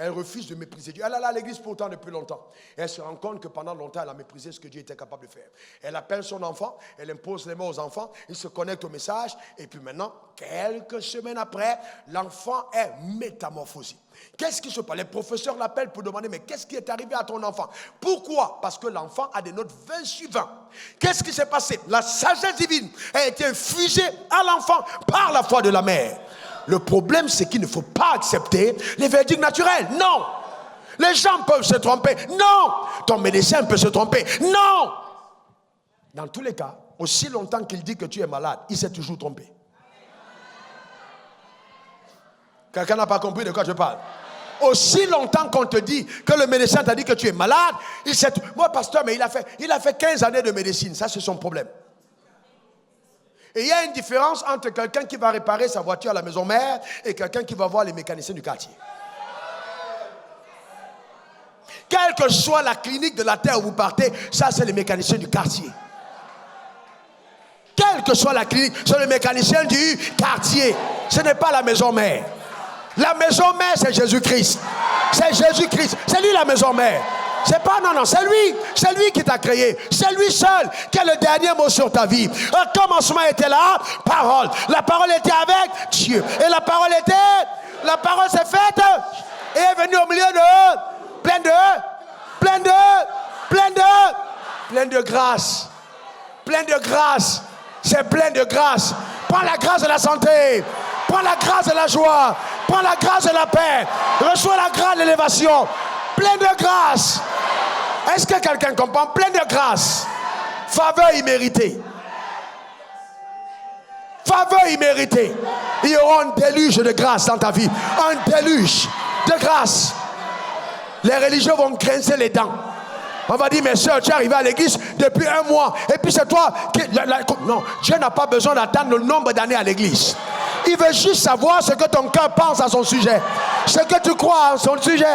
Elle refuse de mépriser Dieu. Elle est là à l'église pourtant depuis longtemps. Et elle se rend compte que pendant longtemps, elle a méprisé ce que Dieu était capable de faire. Elle appelle son enfant, elle impose les mots aux enfants, ils se connectent au message. Et puis maintenant, quelques semaines après, l'enfant est métamorphosé. Qu'est-ce qui se passe? Les professeurs l'appellent pour demander, mais qu'est-ce qui est arrivé à ton enfant? Pourquoi? Parce que l'enfant a des notes 20 sur 20. Qu'est-ce qui s'est passé? La sagesse divine a été infusée à l'enfant par la foi de la mère. Le problème, c'est qu'il ne faut pas accepter les verdicts naturels. Non. Les gens peuvent se tromper. Non. Ton médecin peut se tromper. Non. Dans tous les cas, aussi longtemps qu'il dit que tu es malade, il s'est toujours trompé. Quelqu'un n'a pas compris de quoi je parle? Aussi longtemps qu'on te dit que le médecin t'a dit que tu es malade, il s'est... Moi, pasteur, mais il a fait 15 années de médecine. Ça, c'est son problème. Et il y a une différence entre quelqu'un qui va réparer sa voiture à la maison mère et quelqu'un qui va voir les mécaniciens du quartier. Quelle que soit la clinique de la terre où vous partez, ça c'est les mécaniciens du quartier. Quelle que soit la clinique, c'est le mécanicien du quartier. Ce n'est pas la maison mère. La maison mère, c'est Jésus-Christ. C'est Jésus-Christ. C'est lui la maison mère. C'est pas, non, c'est lui qui t'a créé. C'est lui seul qui a le dernier mot sur ta vie. Au commencement était la parole. La parole était avec Dieu. Et la parole s'est faite et est venue au milieu de plein de grâce. Plein de grâce. C'est plein de grâce. Prends la grâce de la santé. Prends la grâce de la joie. Prends la grâce de la paix. Reçois la grâce de l'élévation. Plein de grâce. Est-ce que quelqu'un comprend? Plein de grâce. Faveur imméritée. Faveur imméritée. Il y aura un déluge de grâce dans ta vie. Un déluge de grâce. Les religieux vont grincer les dents. On va dire, mais soeur, tu es arrivé à l'église depuis 1 mois. Et puis c'est toi qui... Non, Dieu n'a pas besoin d'attendre le nombre d'années à l'église. Il veut juste savoir ce que ton cœur pense à son sujet. Ce que tu crois à son sujet.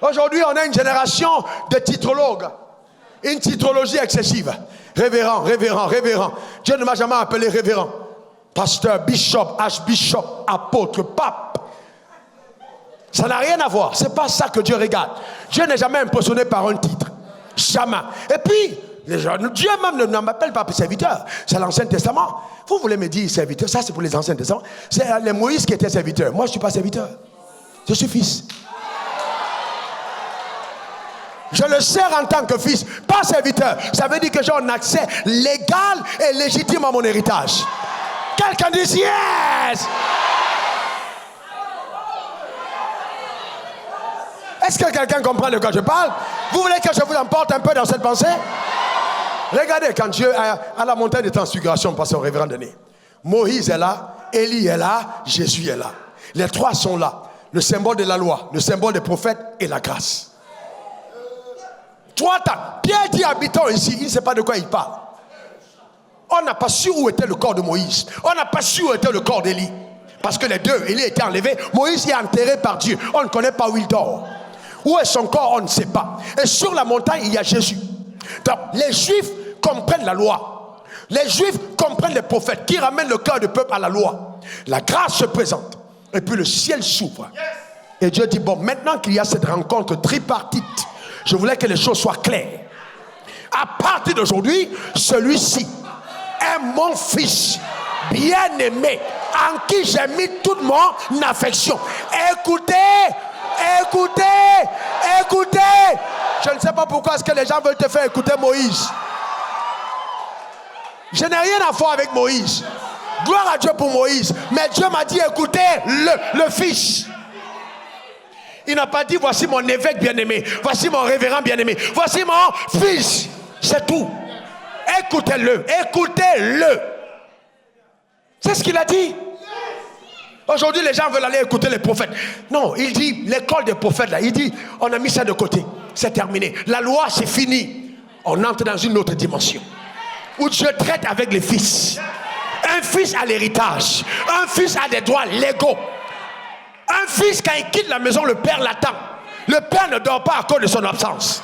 Aujourd'hui, on a une génération de titrologues. Une titrologie excessive. Révérend. Dieu ne m'a jamais appelé révérend. Pasteur, bishop, archbishop, apôtre, pape. Ça n'a rien à voir. C'est pas ça que Dieu regarde. Dieu n'est jamais impressionné par un titre. Jamais. Et puis, Dieu même ne m'appelle pas serviteur. C'est l'Ancien Testament. Vous voulez me dire serviteur? Ça, c'est pour les Anciens Testaments. C'est les Moïse qui étaient serviteurs. Moi, je ne suis pas serviteur. Je suis fils. Je le sers en tant que fils, pas serviteur. Ça veut dire que j'ai un accès légal et légitime à mon héritage. Quelqu'un dit yes! Est-ce que quelqu'un comprend de quoi je parle? Vous voulez que je vous emporte un peu dans cette pensée? Regardez, quand Dieu à la montagne de transfiguration, passé au révérend Denis, Moïse est là, Élie est là, Jésus est là. Les 3 sont là. Le symbole de la loi, le symbole des prophètes et la grâce. 3 temps. Pierre dit habitant ici, il ne sait pas de quoi il parle. On n'a pas su où était le corps de Moïse. On n'a pas su où était le corps d'Élie. Parce que les deux, Élie était enlevé, Moïse est enterré par Dieu. On ne connaît pas où il dort. Où est son corps, on ne sait pas. Et sur la montagne, il y a Jésus. Donc, les Juifs comprennent la loi. Les Juifs comprennent les prophètes qui ramènent le cœur du peuple à la loi. La grâce se présente. Et puis le ciel s'ouvre. Et Dieu dit, bon, maintenant qu'il y a cette rencontre tripartite, je voulais que les choses soient claires. À partir d'aujourd'hui, celui-ci est mon fils bien-aimé, en qui j'ai mis toute mon affection. Écoutez, écoutez, écoutez. Je ne sais pas pourquoi est-ce que les gens veulent te faire écouter Moïse. Je n'ai rien à voir avec Moïse. Gloire à Dieu pour Moïse. Mais Dieu m'a dit, écoutez le fils. Il n'a pas dit, voici mon évêque bien-aimé, voici mon révérend bien-aimé, voici mon fils. C'est tout. Écoutez-le, écoutez-le. C'est ce qu'il a dit. Aujourd'hui, les gens veulent aller écouter les prophètes. Non, il dit, l'école des prophètes, là, il dit, on a mis ça de côté. C'est terminé. La loi, c'est fini. On entre dans une autre dimension où Dieu traite avec les fils. Un fils a l'héritage. Un fils a des droits légaux. Un fils, quand il quitte la maison, le père l'attend. Le père ne dort pas à cause de son absence.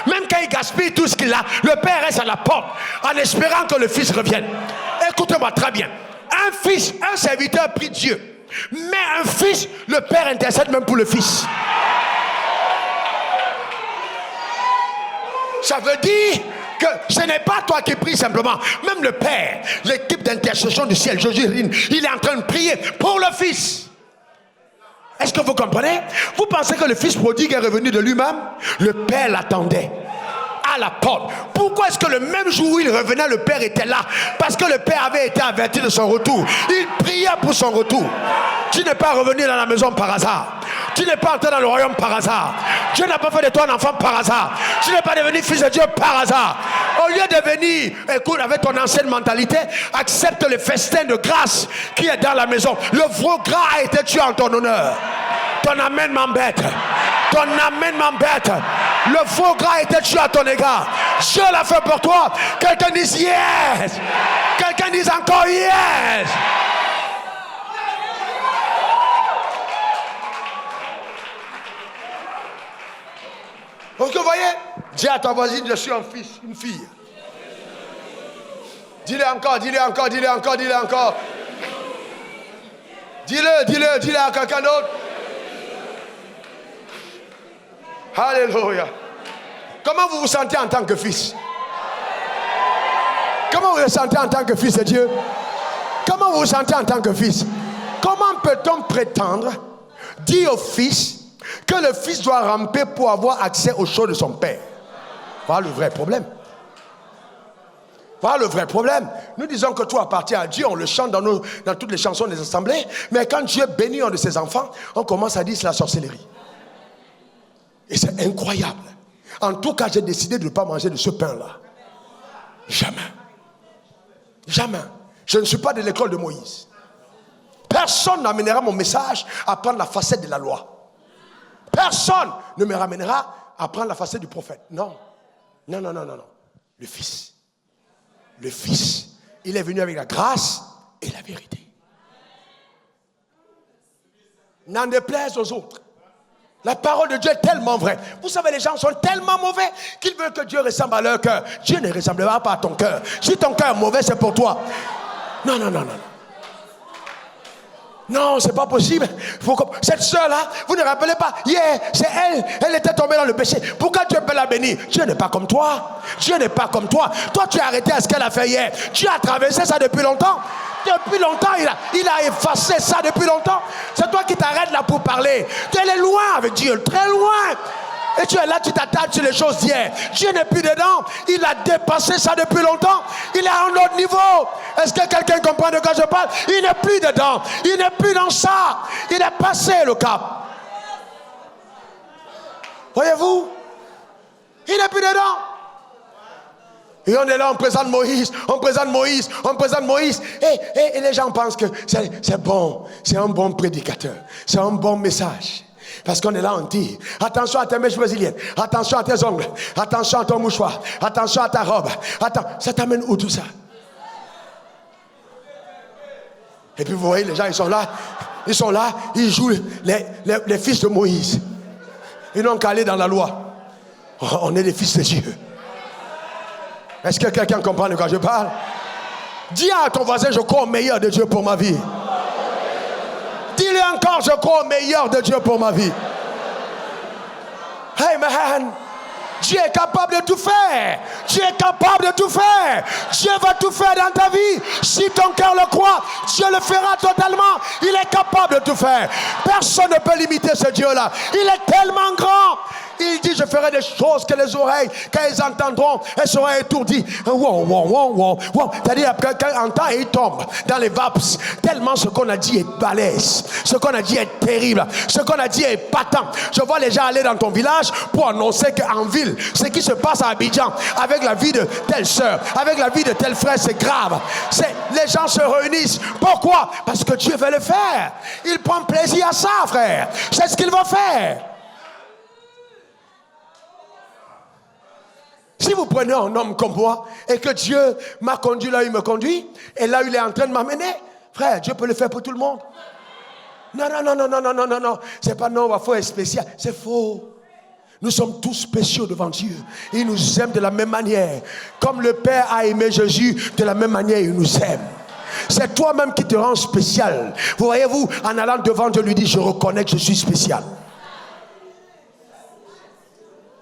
Même quand il gaspille tout ce qu'il a, le père reste à la porte en espérant que le fils revienne. Écoutez-moi très bien. Un fils, un serviteur prie Dieu. Mais un fils, le père intercède même pour le fils. Ça veut dire que ce n'est pas toi qui pries simplement. Même le Père, l'équipe d'intercession du ciel, Jésus, il est en train de prier pour le Fils. Est-ce que vous comprenez? Vous pensez que le Fils prodigue est revenu de lui-même? Le Père l'attendait à la porte. Pourquoi est-ce que le même jour où il revenait, le Père était là? Parce que le Père avait été averti de son retour. Il priait pour son retour. Tu n'es pas revenu dans la maison par hasard. Tu n'es pas entré dans le royaume par hasard. Dieu n'a pas fait de toi un enfant par hasard. Tu n'es pas devenu fils de Dieu par hasard. Au lieu de venir, écoute, avec ton ancienne mentalité, accepte le festin de grâce qui est dans la maison. Le veau gras a été tué en ton honneur. Ton amène m'embête. Ton amène m'embête. Le faux gras a été tué à ton égard. Dieu l'a fait pour toi. Quelqu'un dise yes. Quelqu'un dise encore yes. Donc vous voyez, dis à ta voisine, je suis un fils, une fille. Dis-le encore, dis-le encore, dis-le encore, dis-le encore. Dis-le à quelqu'un d'autre. Alléluia. Comment vous vous sentez en tant que fils? Comment vous vous sentez en tant que fils de Dieu? Comment vous vous sentez en tant que fils? Comment peut-on prétendre dire au fils que le fils doit ramper pour avoir accès aux choses de son père? Voilà le vrai problème. Voilà le vrai problème. Nous disons que tout appartient à Dieu, on le chante dans toutes les chansons des assemblées, mais quand Dieu bénit un de ses enfants, on commence à dire c'est la sorcellerie. Et c'est incroyable. En tout cas, j'ai décidé de ne pas manger de ce pain-là. Jamais. Jamais. Je ne suis pas de l'école de Moïse. Personne n'amènera mon message à prendre la facette de la loi. Personne ne me ramènera à prendre la facette du prophète. Non. Non, non, non, non, non. Le Fils. Le Fils. Il est venu avec la grâce et la vérité. N'en déplaise aux autres. La parole de Dieu est tellement vraie. Vous savez, les gens sont tellement mauvais qu'ils veulent que Dieu ressemble à leur cœur. Dieu ne ressemblera pas à ton cœur. Si ton cœur est mauvais, c'est pour toi. Non, non, non, non. Non, c'est pas possible. Cette soeur-là, vous ne rappelez pas, hier, c'est elle était tombée dans le péché. Pourquoi Dieu peut la bénir? Dieu n'est pas comme toi. Dieu n'est pas comme toi. Toi, tu as arrêté à ce qu'elle a fait hier. Dieu a traversé ça depuis longtemps. Depuis longtemps, il a effacé ça depuis longtemps. C'est toi qui t'arrêtes là pour parler. Tu es loin avec Dieu, très loin. Et tu es là, tu t'attaques sur les choses d'hier. Dieu n'est plus dedans. Il a dépassé ça depuis longtemps. Il est à un autre niveau. Est-ce que quelqu'un comprend de quoi je parle? Il n'est plus dedans. Il n'est plus dans ça. Il est passé le cap. Voyez-vous? Il n'est plus dedans. Et on est là, on présente Moïse, on présente Moïse, on présente Moïse. Et les gens pensent que c'est bon. C'est un bon prédicateur. C'est un bon message. Parce qu'on est là, on dit, attention à tes mèches brésiliennes, attention à tes ongles, attention à ton mouchoir, attention à ta robe. Attends, ça t'amène où tout ça? Et puis vous voyez, les gens, ils sont là, ils jouent les fils de Moïse. Ils n'ont qu'à aller dans la loi. On est des fils de Dieu. Est-ce que quelqu'un comprend de quoi je parle? Dis à ton voisin, je crois au meilleur de Dieu pour ma vie. Dis-le encore, je crois au meilleur de Dieu pour ma vie. Hey man, Dieu est capable de tout faire. Dieu est capable de tout faire. Dieu va tout faire dans ta vie. Si ton cœur le croit, Dieu le fera totalement. Il est capable de tout faire. Personne ne peut limiter ce Dieu-là. Il est tellement grand. Il dit, je ferai des choses que les oreilles, quand ils entendront, elles seront étourdies. Wow, wow, wow, wow, wow. C'est-à-dire, quand ils entendent, ils tombent dans les vapes. Tellement ce qu'on a dit est balèze. Ce qu'on a dit est terrible. Ce qu'on a dit est patent. Je vois les gens aller dans ton village pour annoncer qu'en ville, ce qui se passe à Abidjan, avec la vie de telle sœur, avec la vie de tel frère, c'est grave. Les gens se réunissent. Pourquoi? Parce que Dieu veut le faire. Il prend plaisir à ça, frère. C'est ce qu'il va faire. Si vous prenez un homme comme moi et que Dieu m'a conduit là où il me conduit et là où il est en train de m'amener, frère, Dieu peut le faire pour tout le monde. Non, non, non, non, non, non, non, non, non. C'est pas non, il faut être spécial. C'est faux. Nous sommes tous spéciaux devant Dieu. Il nous aime de la même manière. Comme le Père a aimé Jésus, de la même manière il nous aime. C'est toi-même qui te rends spécial. Vous voyez-vous, en allant devant Dieu, lui dit, je reconnais que je suis spécial.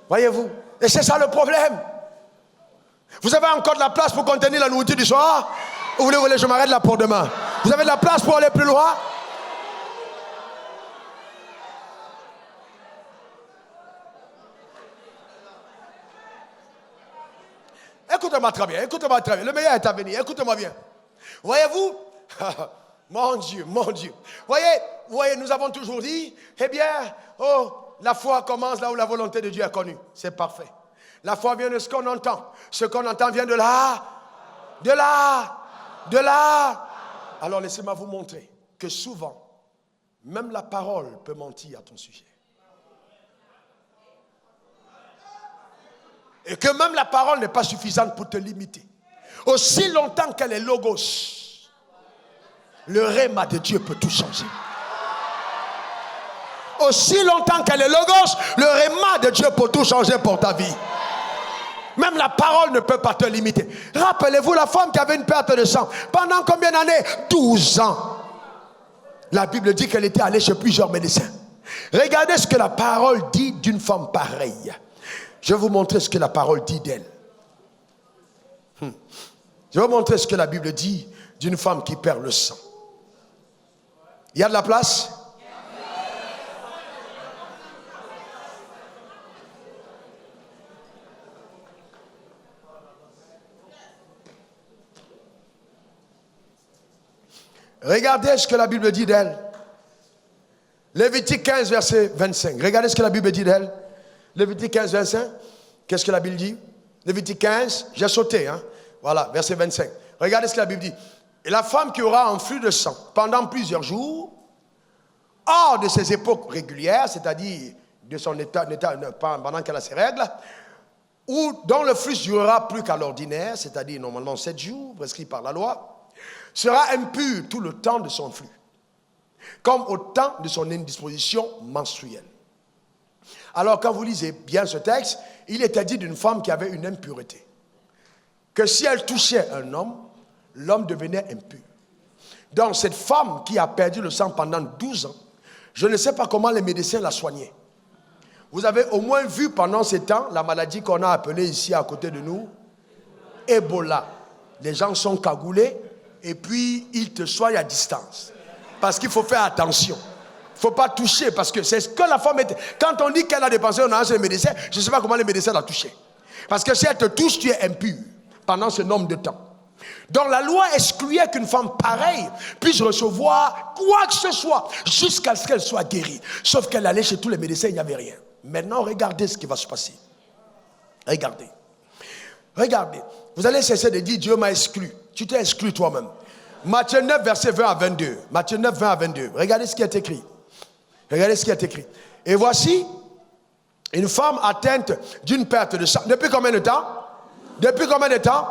Voyez-vous? Et c'est ça le problème. Vous avez encore de la place pour contenir la nourriture du soir? Ou vous voulez, je m'arrête là pour demain? Vous avez de la place pour aller plus loin? Écoutez-moi très bien, écoutez-moi très bien. Le meilleur est à venir, écoutez-moi bien. Voyez-vous? Mon Dieu, mon Dieu. Voyez, nous avons toujours dit, eh bien, la foi commence là où la volonté de Dieu est connue. C'est parfait. La foi vient de ce qu'on entend. Ce qu'on entend vient de là. De là. De là. Alors laissez-moi vous montrer que souvent, même la parole peut mentir à ton sujet. Et que même la parole n'est pas suffisante pour te limiter. Aussi longtemps qu'elle est logos, le rhéma de Dieu peut tout changer. Aussi longtemps qu'elle est logos, le rhéma de Dieu peut tout changer pour ta vie. Même la parole ne peut pas te limiter. Rappelez-vous la femme qui avait une perte de sang. Pendant combien d'années? 12 ans. La Bible dit qu'elle était allée chez plusieurs médecins. Regardez ce que la parole dit d'une femme pareille. Je vais vous montrer ce que la parole dit d'elle. Je vais vous montrer ce que la Bible dit d'une femme qui perd le sang. Il y a de la place? Regardez ce que la Bible dit d'elle. Lévitique 15, verset 25. Regardez ce que la Bible dit d'elle. Lévitique 15, 25. Qu'est-ce que la Bible dit? Lévitique 15, j'ai sauté. Voilà, verset 25. Regardez ce que la Bible dit. Et la femme qui aura un flux de sang pendant plusieurs jours, hors de ses époques régulières, c'est-à-dire de son état pendant qu'elle a ses règles, ou dont le flux durera plus qu'à l'ordinaire, c'est-à-dire normalement 7 jours, prescrit par la loi, sera impur tout le temps de son flux, comme au temps de son indisposition menstruelle. Alors, quand vous lisez bien ce texte, il était dit d'une femme qui avait une impureté, que si elle touchait un homme, l'homme devenait impur. Donc, cette femme qui a perdu le sang pendant 12 ans, je ne sais pas comment les médecins la soignaient. Vous avez au moins vu pendant ces temps la maladie qu'on a appelée ici à côté de nous, Ebola. Les gens sont cagoulés et puis ils te soignent à distance. Parce qu'il faut faire attention. Il ne faut pas toucher parce que c'est ce que la femme était. Quand on dit qu'elle a dépensé un an chez les médecins, je ne sais pas comment les médecins l'ont touché. Parce que si elle te touche, tu es impur pendant ce nombre de temps. Donc la loi excluait qu'une femme pareille puisse recevoir quoi que ce soit jusqu'à ce qu'elle soit guérie. Sauf qu'elle allait chez tous les médecins, il n'y avait rien. Maintenant, regardez ce qui va se passer. Regardez. Regardez. Vous allez cesser de dire Dieu m'a exclu. Tu t'es exclu toi-même. Matthieu 9, verset 20 à 22. Matthieu 9, 20 à 22. Regardez ce qui est écrit. Regardez ce qui est écrit. Et voici une femme atteinte d'une perte de sang. Depuis combien de temps? Depuis combien de temps?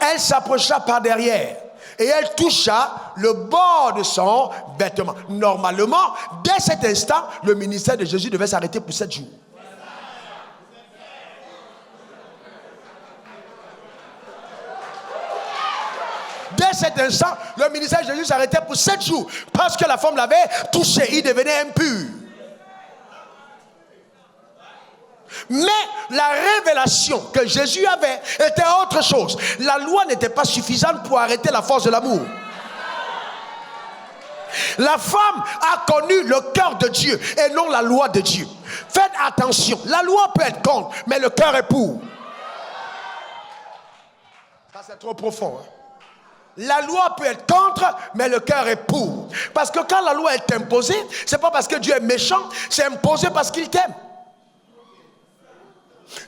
Elle s'approcha par derrière et elle toucha le bord de son vêtement. Normalement, dès cet instant, le ministère de Jésus devait s'arrêter pour 7 jours. Dès cet instant, le ministère de Jésus s'arrêtait pour 7 jours parce que la femme l'avait touché. Il devenait impur. Mais la révélation que Jésus avait était autre chose. La loi n'était pas suffisante pour arrêter la force de l'amour. La femme a connu le cœur de Dieu et non la loi de Dieu. Faites attention, la loi peut être contre, mais le cœur est pour. Ça c'est trop profond. La loi peut être contre, mais le cœur est pour. Parce que quand la loi est imposée, c'est pas parce que Dieu est méchant, c'est imposé parce qu'il t'aime.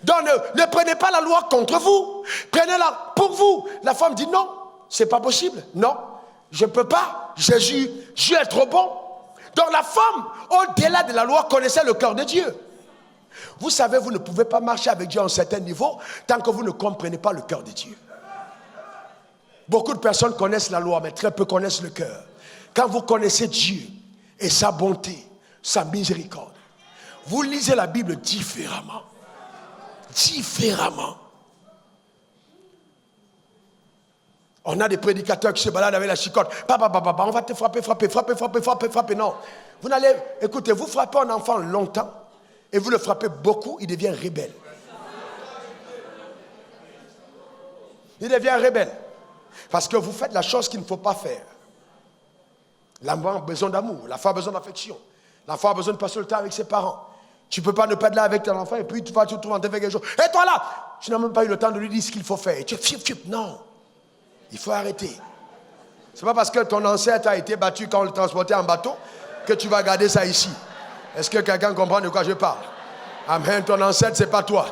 Donc ne prenez pas la loi contre vous, prenez-la pour vous. La femme dit non, c'est pas possible. Non, je peux pas. Jésus est trop bon. Donc la femme, au-delà de la loi, connaissait le cœur de Dieu. Vous savez, vous ne pouvez pas marcher avec Dieu à un certain niveau tant que vous ne comprenez pas le cœur de Dieu. Beaucoup de personnes connaissent la loi, mais très peu connaissent le cœur. Quand vous connaissez Dieu et sa bonté, sa miséricorde, vous lisez la Bible différemment. Différemment. On a des prédicateurs qui se baladent avec la chicotte. Papa, on va te frapper. Non. Vous n'allez, écoutez, vous frappez un enfant longtemps et vous le frappez beaucoup, il devient rebelle. Il devient rebelle. Parce que vous faites la chose qu'il ne faut pas faire. L'enfant a besoin d'amour, la femme a besoin d'affection. L'enfant a besoin de passer le temps avec ses parents. Tu ne peux pas ne pas être là avec ton enfant et puis tu te trouves en train de faire quelque chose. Et toi là, tu n'as même pas eu le temps de lui dire ce qu'il faut faire. Et tu non. Il faut arrêter. C'est pas parce que ton ancêtre a été battu quand on le transportait en bateau que tu vas garder ça ici. Est-ce que quelqu'un comprend de quoi je parle? Amen, ton ancêtre, c'est pas toi.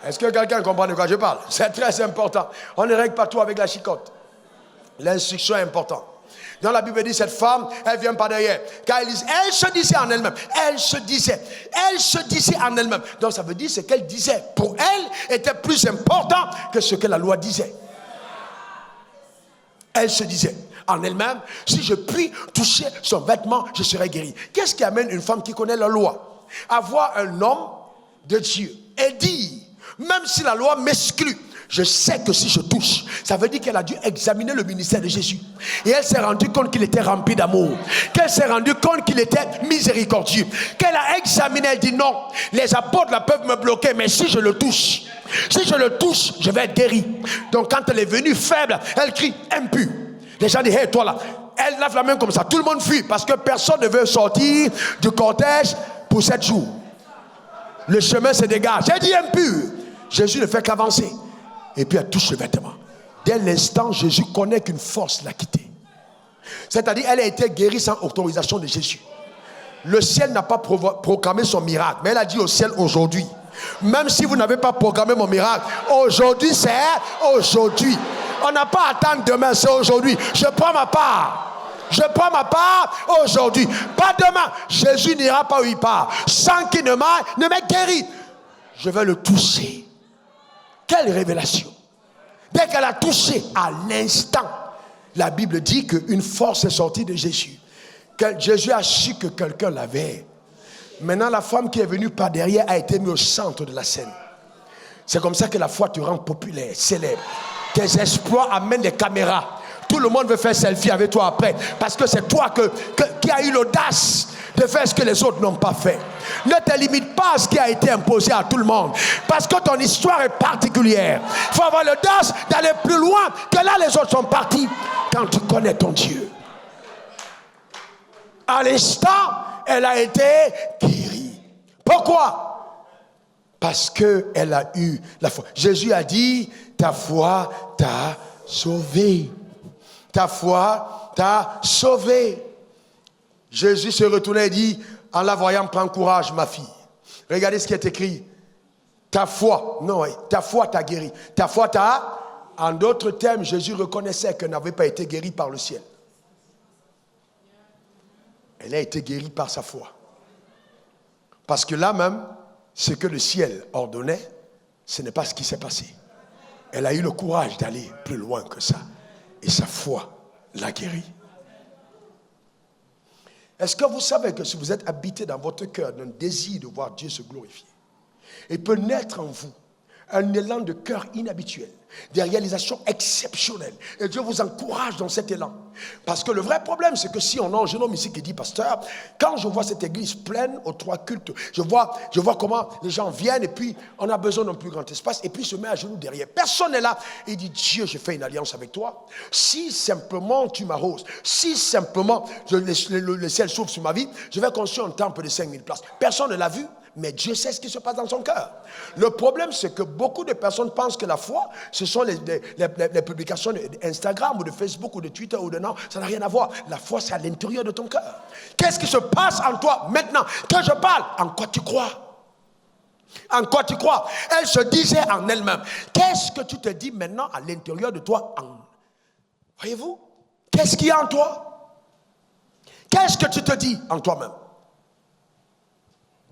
Est-ce que quelqu'un comprend de quoi je parle? C'est très important. On ne règle pas tout avec la chicotte. L'instruction est importante. Dans la Bible dit, cette femme, elle vient par derrière. Car elle se disait en elle-même. Elle se disait en elle-même. Donc ça veut dire ce qu'elle disait pour elle était plus important que ce que la loi disait. Elle se disait en elle-même, si je puis toucher son vêtement, je serai guéri. Qu'est-ce qui amène une femme qui connaît la loi à voir un homme de Dieu et dire, même si la loi m'exclut, je sais que si je touche, ça veut dire qu'elle a dû examiner le ministère de Jésus. Et elle s'est rendue compte qu'il était rempli d'amour. Qu'elle s'est rendue compte qu'il était miséricordieux. Qu'elle a examiné, elle dit non, les apôtres là peuvent me bloquer, mais si je le touche, je vais être guéri. Donc quand elle est venue faible, elle crie impur. Les gens disent, hey toi là, elle lave la main comme ça. Tout le monde fuit parce que personne ne veut sortir du cortège pour 7 jours. Le chemin se dégage. J'ai dit impur. Jésus ne fait qu'avancer. Et puis elle touche le vêtement. Dès l'instant, Jésus connaît qu'une force l'a quitté. C'est-à-dire, elle a été guérie sans autorisation de Jésus. Le ciel n'a pas proclamé son miracle, mais elle a dit au ciel aujourd'hui. Même si vous n'avez pas proclamé mon miracle, aujourd'hui c'est aujourd'hui. On n'a pas à attendre demain, c'est aujourd'hui. Je prends ma part. Je prends ma part aujourd'hui. Pas demain. Jésus n'ira pas où il part. Sans qu'il ne m'ait guéri. Je vais le toucher. Quelle révélation! Dès qu'elle a touché, à l'instant, la Bible dit qu'une force est sortie de Jésus. Jésus a su que quelqu'un l'avait. Maintenant, la femme qui est venue par derrière a été mise au centre de la scène. C'est comme ça que la foi te rend populaire, célèbre. Tes exploits amènent les caméras. Tout le monde veut faire selfie avec toi après. Parce que c'est toi qui as eu l'audace de faire ce que les autres n'ont pas fait. Ne te limite pas à ce qui a été imposé à tout le monde. Parce que ton histoire est particulière. Il faut avoir l'audace d'aller plus loin que là les autres sont partis. Quand tu connais ton Dieu. À l'instant, elle a été guérie. Pourquoi? Parce qu'elle a eu la foi. Jésus a dit, ta foi t'a sauvé. Ta foi t'a sauvé. Jésus se retournait et dit, en la voyant, prends courage, ma fille. Regardez ce qui est écrit. Ta foi, non, ta foi t'a guéri. Ta foi t'a... En d'autres termes, Jésus reconnaissait qu'elle n'avait pas été guérie par le ciel. Elle a été guérie par sa foi. Parce que là même, ce que le ciel ordonnait, ce n'est pas ce qui s'est passé. Elle a eu le courage d'aller plus loin que ça. Et sa foi l'a guérie. Est-ce que vous savez que si vous êtes habité dans votre cœur d'un désir de voir Dieu se glorifier, il peut naître en vous un élan de cœur inhabituel, des réalisations exceptionnelles. Et Dieu vous encourage dans cet élan. Parce que le vrai problème, c'est que si on a un jeune homme ici qui dit, pasteur, quand je vois cette église pleine aux 3 cultes, je vois comment les gens viennent et puis on a besoin d'un plus grand espace et puis se met à genoux derrière. Personne n'est là. Il dit, Dieu, je fais une alliance avec toi. Si simplement tu m'arroses, si simplement le ciel s'ouvre sur ma vie, je vais construire un temple de 5000 places. Personne ne l'a vu. Mais Dieu sait ce qui se passe dans son cœur. Le problème, c'est que beaucoup de personnes pensent que la foi, ce sont les publications d'Instagram ou de Facebook ou de Twitter ou de non. Ça n'a rien à voir. La foi, c'est à l'intérieur de ton cœur. Qu'est-ce qui se passe en toi maintenant que je parle? En quoi tu crois? En quoi tu crois? Elle se disait en elle-même. Qu'est-ce que tu te dis maintenant à l'intérieur de toi? Voyez-vous? Qu'est-ce qu'il y a en toi? Qu'est-ce que tu te dis en toi-même?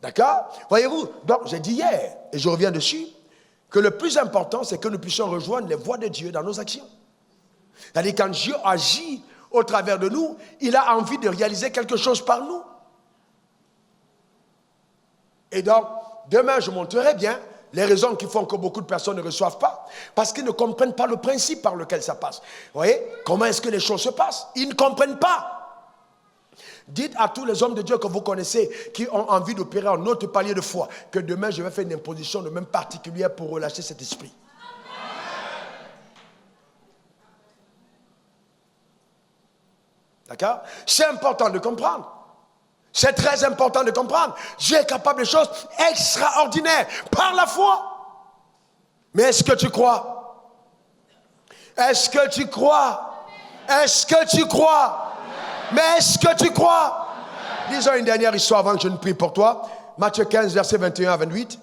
D'accord? Voyez-vous, donc j'ai dit hier, et je reviens dessus, que le plus important, c'est que nous puissions rejoindre les voies de Dieu dans nos actions. C'est-à-dire, quand Dieu agit au travers de nous, il a envie de réaliser quelque chose par nous. Et donc, demain, je montrerai bien les raisons qui font que beaucoup de personnes ne reçoivent pas, parce qu'ils ne comprennent pas le principe par lequel ça passe. Vous voyez? Comment est-ce que les choses se passent? Ils ne comprennent pas. Dites à tous les hommes de Dieu que vous connaissez qui ont envie d'opérer un autre palier de foi que demain je vais faire une imposition de même particulière pour relâcher cet esprit. D'accord? C'est important de comprendre. C'est très important de comprendre. Dieu est capable de choses extraordinaires par la foi. Mais est-ce que tu crois? Est-ce que tu crois? Est-ce que tu crois? Mais est-ce que tu crois? Disons une dernière histoire avant que je ne prie pour toi. Matthieu 15, versets 21 à 28.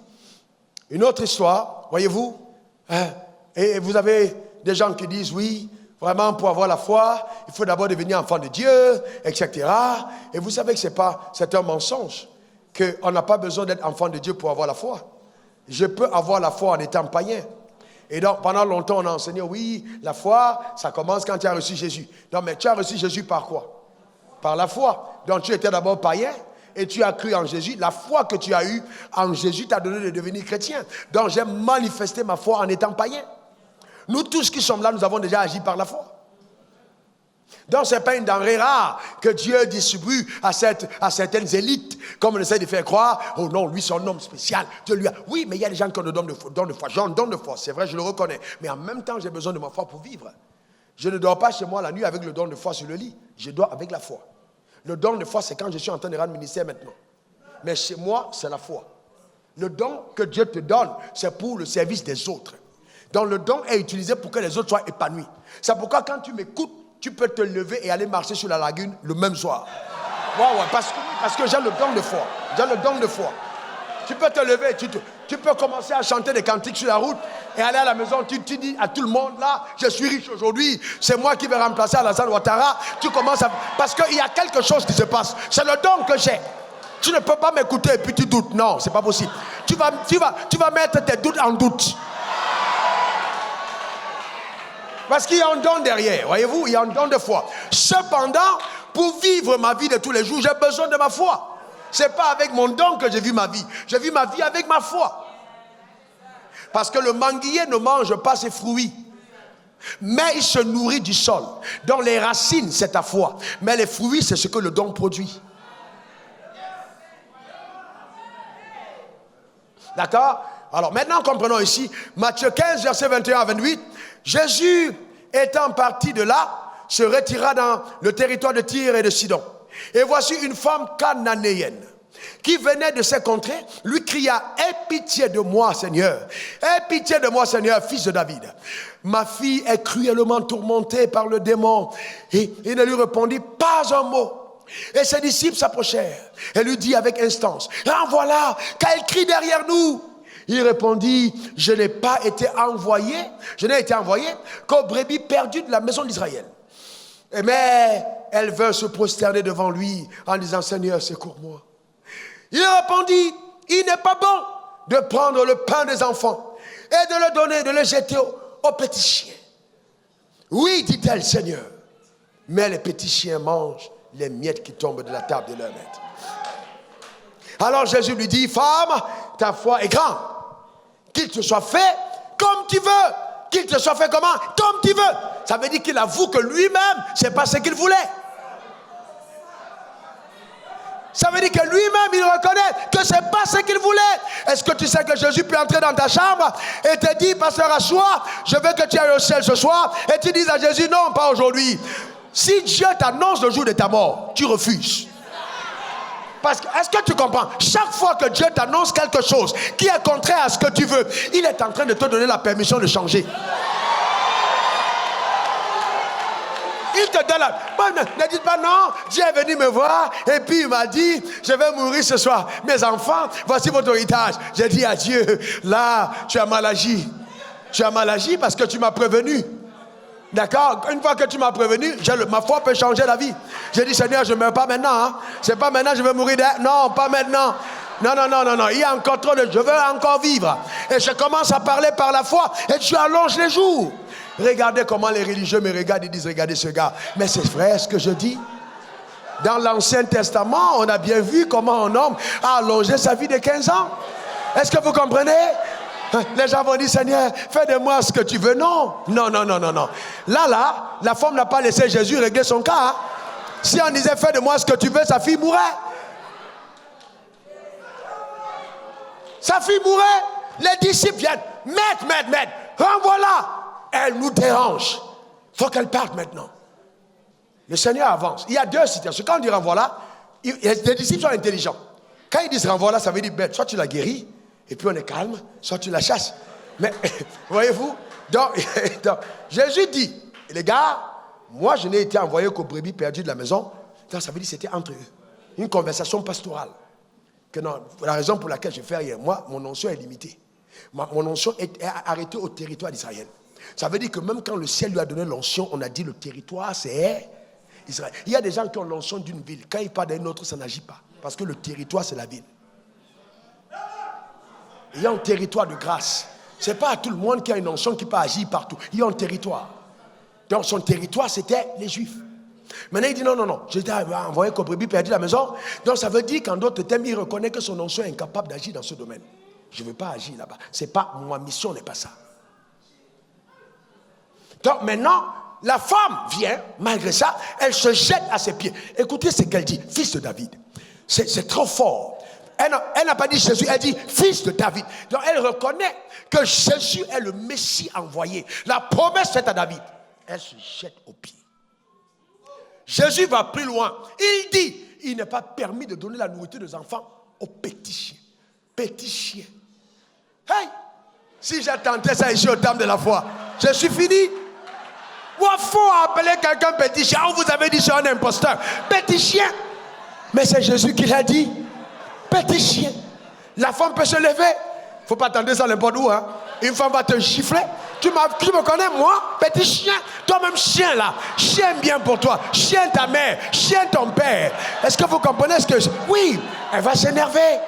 Une autre histoire, voyez-vous. Et vous avez des gens qui disent, oui, vraiment pour avoir la foi, il faut d'abord devenir enfant de Dieu, etc. Et vous savez que c'est un mensonge, qu'on n'a pas besoin d'être enfant de Dieu pour avoir la foi. Je peux avoir la foi en étant païen. Et donc, pendant longtemps, on a enseigné, oui, la foi, ça commence quand tu as reçu Jésus. Non, mais tu as reçu Jésus par quoi? Par la foi. Donc, tu étais d'abord païen et tu as cru en Jésus. La foi que tu as eue en Jésus t'a donné de devenir chrétien. Donc, j'ai manifesté ma foi en étant païen. Nous tous qui sommes là, nous avons déjà agi par la foi. Donc, ce n'est pas une denrée rare que Dieu distribue à certaines élites, comme on essaie de faire croire. Oh non, lui, c'est un homme spécial. Dieu lui a... Oui, mais il y a des gens qui ont le don de foi. J'ai un don de foi, c'est vrai, je le reconnais. Mais en même temps, j'ai besoin de ma foi pour vivre. Je ne dors pas chez moi la nuit avec le don de foi sur le lit. Je dors avec la foi. Le don de foi, c'est quand je suis en train de rendre ministère maintenant. Mais chez moi, c'est la foi. Le don que Dieu te donne, c'est pour le service des autres. Donc, le don est utilisé pour que les autres soient épanouis. C'est pourquoi quand tu m'écoutes, tu peux te lever et aller marcher sur la lagune le même soir. Ouais, parce que j'ai le don de foi. J'ai le don de foi. Tu peux te lever, tu peux commencer à chanter des cantiques sur la route et aller à la maison. Tu dis à tout le monde, là, je suis riche aujourd'hui. C'est moi qui vais remplacer Alassane Ouattara. Tu commences à... Parce qu'il y a quelque chose qui se passe. C'est le don que j'ai. Tu ne peux pas m'écouter et puis tu doutes. Non, c'est pas possible. Tu vas mettre tes doutes en doute. Parce qu'il y a un don derrière, voyez-vous, il y a un don de foi. Cependant, pour vivre ma vie de tous les jours, j'ai besoin de ma foi. Ce n'est pas avec mon don que j'ai vu ma vie. J'ai vu ma vie avec ma foi. Parce que le manguier ne mange pas ses fruits, mais il se nourrit du sol. Donc les racines, c'est ta foi. Mais les fruits, c'est ce que le don produit. D'accord? Alors maintenant, comprenons ici, Matthieu 15, versets 21 à 28. Jésus, étant parti de là, se retira dans le territoire de Tyr et de Sidon. Et voici une femme cananéenne qui venait de ces contrées, lui cria, « Aie pitié de moi, Seigneur. Aie pitié de moi, Seigneur, fils de David. Ma fille est cruellement tourmentée par le démon. » Et il ne lui répondit pas un mot. Et ses disciples s'approchèrent et lui dit avec instance, « En voilà, qu'elle crie derrière nous. » Il répondit, « Je n'ai été envoyé qu'aux brebis perdues de la maison d'Israël. » Mais elle veut se prosterner devant lui en disant, « Seigneur, secours-moi. » Il répondit, « Il n'est pas bon de prendre le pain des enfants et de le donner, de le jeter aux petits chiens. » Oui, dit-elle, Seigneur, mais les petits chiens mangent les miettes qui tombent de la table de leur maître. Alors Jésus lui dit, « Femme, ta foi est grande. Qu'il te soit fait comme tu veux. Qu'il te soit fait comment? Comme tu veux. Ça veut dire qu'il avoue que lui-même, ce n'est pas ce qu'il voulait. Ça veut dire que lui-même, il reconnaît que ce n'est pas ce qu'il voulait. Est-ce que tu sais que Jésus peut entrer dans ta chambre et te dire, pasteur, assois, je veux que tu ailles au ciel ce soir, et tu dis à Jésus, non, pas aujourd'hui. Si Dieu t'annonce le jour de ta mort, tu refuses. Parce que, est-ce que tu comprends? Chaque fois que Dieu t'annonce quelque chose qui est contraire à ce que tu veux, il est en train de te donner la permission de changer. Il te donne la... Ne dites pas non, Dieu est venu me voir et puis il m'a dit, je vais mourir ce soir. Mes enfants, voici votre héritage. J'ai dit à Dieu, là, tu as mal agi. Tu as mal agi parce que tu m'as prévenu. D'accord? Une fois que tu m'as prévenu, ma foi peut changer la vie. J'ai dit, Seigneur, je ne meurs pas maintenant. Hein? C'est pas maintenant, je vais mourir. Non, pas maintenant. Non, non, non, non, non. Il y a encore trop de... Je veux encore vivre. Et je commence à parler par la foi. Et tu allonges les jours. Regardez comment les religieux me regardent. Ils disent, regardez ce gars. Mais c'est vrai ce que je dis. Dans l'Ancien Testament, on a bien vu comment un homme a allongé sa vie de 15 ans. Est-ce que vous comprenez? Les gens vont dire, Seigneur, fais de moi ce que tu veux. Non, non, non, non, non, non. Là, la femme n'a pas laissé Jésus régler son cas. Hein. Si on disait, fais de moi ce que tu veux, sa fille mourrait. Sa fille mourrait. Les disciples viennent. Maître, renvoie-la. Elle nous dérange. Il faut qu'elle parte maintenant. Le Seigneur avance. Il y a deux situations. Quand on dit renvoie-la, les disciples sont intelligents. Quand ils disent renvoie-la, ça veut dire bête. Soit tu la guéris, et puis on est calme, soit tu la chasses. Mais, voyez-vous, donc, Jésus dit, les gars, moi je n'ai été envoyé qu'aux brebis perdues de la maison. Donc, ça veut dire que c'était entre eux. Une conversation pastorale. Que non, la raison pour laquelle je fais rien, moi, mon onction est limitée. Mon onction est arrêtée au territoire d'Israël. Ça veut dire que même quand le ciel lui a donné l'onction, on a dit le territoire, c'est Israël. Il y a des gens qui ont l'onction d'une ville. Quand ils parlent d'une autre, ça n'agit pas. Parce que le territoire, c'est la ville. Il y a un territoire de grâce. Ce n'est pas à tout le monde qui a une onction qui peut agir partout. Il y a un territoire. Donc son territoire, c'était les Juifs. Maintenant, il dit non, non, non. J'étais envoyé comme brebis perdu de la maison. Donc ça veut dire qu'en d'autres termes, il reconnaît que son onction est incapable d'agir dans ce domaine. Je ne veux pas agir là-bas. C'est pas, ma mission n'est pas ça. Donc maintenant, la femme vient, malgré ça, elle se jette à ses pieds. Écoutez ce qu'elle dit, fils de David. C'est trop fort. Elle n'a pas dit Jésus, elle dit fils de David. Donc elle reconnaît que Jésus est le Messie envoyé. La promesse faite à David. Elle se jette aux pieds. Jésus va plus loin. Il dit, il n'est pas permis de donner la nourriture des enfants aux petits chiens. Petits chiens. Hey! Si j'ai tenté ça ici au terme de la foi, je suis fini. Il faut appeler quelqu'un petit chien. On vous avait dit c'est un imposteur. Petit chien. Mais c'est Jésus qui l'a dit. Petit chien. La femme peut se lever. Il ne faut pas attendre ça n'importe où. Hein. Une femme va te gifler. Tu me connais, moi? Petit chien. Toi-même, chien là. Chien bien pour toi. Chien ta mère. Chien ton père. Est-ce que vous comprenez ce que je... Oui, elle va s'énerver.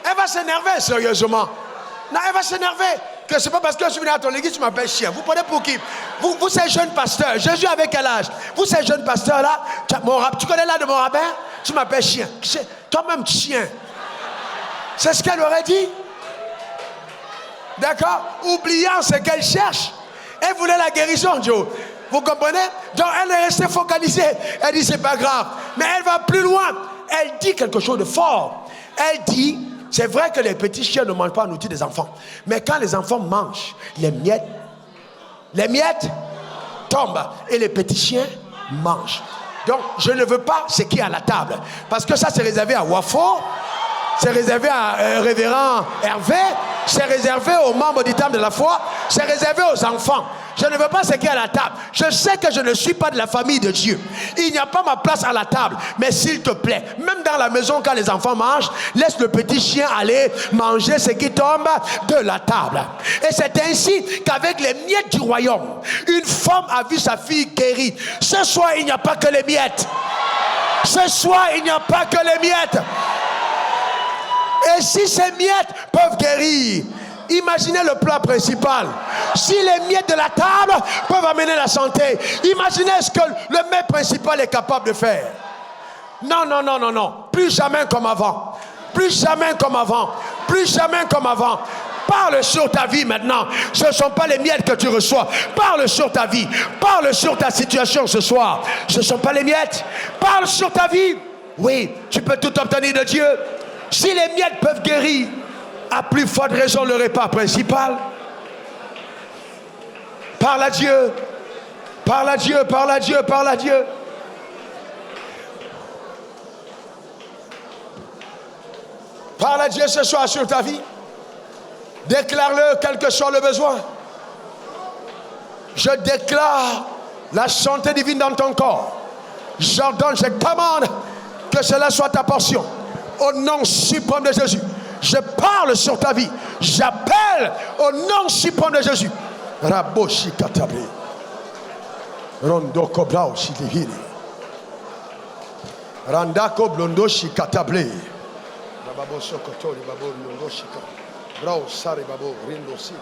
Elle va s'énerver, sérieusement. Non, elle va s'énerver. Que c'est pas parce que je suis venu à ton église, tu m'appelles chien. Vous prenez pour qui? Vous ces jeunes pasteurs. Jésus avait quel âge? Vous ces jeunes pasteurs là, tu connais l'âge de mon rabbin? Tu m'appelles chien. Toi-même chien. C'est ce qu'elle aurait dit. D'accord? Oubliant ce qu'elle cherche. Elle voulait la guérison, Joe. Vous comprenez? Donc elle est restée focalisée. Elle dit c'est pas grave. Mais elle va plus loin. Elle dit quelque chose de fort. Elle dit, c'est vrai que les petits chiens ne mangent pas la nourriture des enfants. Mais quand les enfants mangent, les miettes tombent et les petits chiens mangent. Donc, je ne veux pas ce qui est à la table. Parce que ça, c'est réservé à Wafo, c'est réservé à révérend Hervé, c'est réservé aux membres du temple de la foi, c'est réservé aux enfants. Je ne veux pas ce qui est à la table. Je sais que je ne suis pas de la famille de Dieu. Il n'y a pas ma place à la table. Mais s'il te plaît, même dans la maison quand les enfants mangent, laisse le petit chien aller manger ce qui tombe de la table. Et c'est ainsi qu'avec les miettes du royaume, une femme a vu sa fille guérie. Ce soir, il n'y a pas que les miettes. Ce soir, il n'y a pas que les miettes. Et si ces miettes peuvent guérir, imaginez le plat principal. Si les miettes de la table peuvent amener la santé, imaginez ce que le mets principal est capable de faire. Non, non, non, non, non. Plus jamais comme avant. Plus jamais comme avant. plus jamais comme avant. Parle sur ta vie maintenant. Ce ne sont pas les miettes que tu reçois. Parle sur ta vie. Parle sur ta situation ce soir. Ce ne sont pas les miettes. Parle sur ta vie. Oui, tu peux tout obtenir de Dieu. Si les miettes peuvent guérir, à plus forte raison le repas principal. Parle à Dieu. Parle à Dieu, parle à Dieu, parle à Dieu. Parle à Dieu ce soir sur ta vie. Déclare-le, quel que soit le besoin. Je déclare la santé divine dans ton corps. J'ordonne, je commande que cela soit ta portion. Au nom suprême de Jésus. Je parle sur ta vie. J'appelle au nom suprême de Jésus. Raboshi katabre. Rondo kobrao shilihiri. Randako blondo shikatabre. Bababo sokotori babo yondo shikatabre. Bravo, Sari Babo, Rindo Si.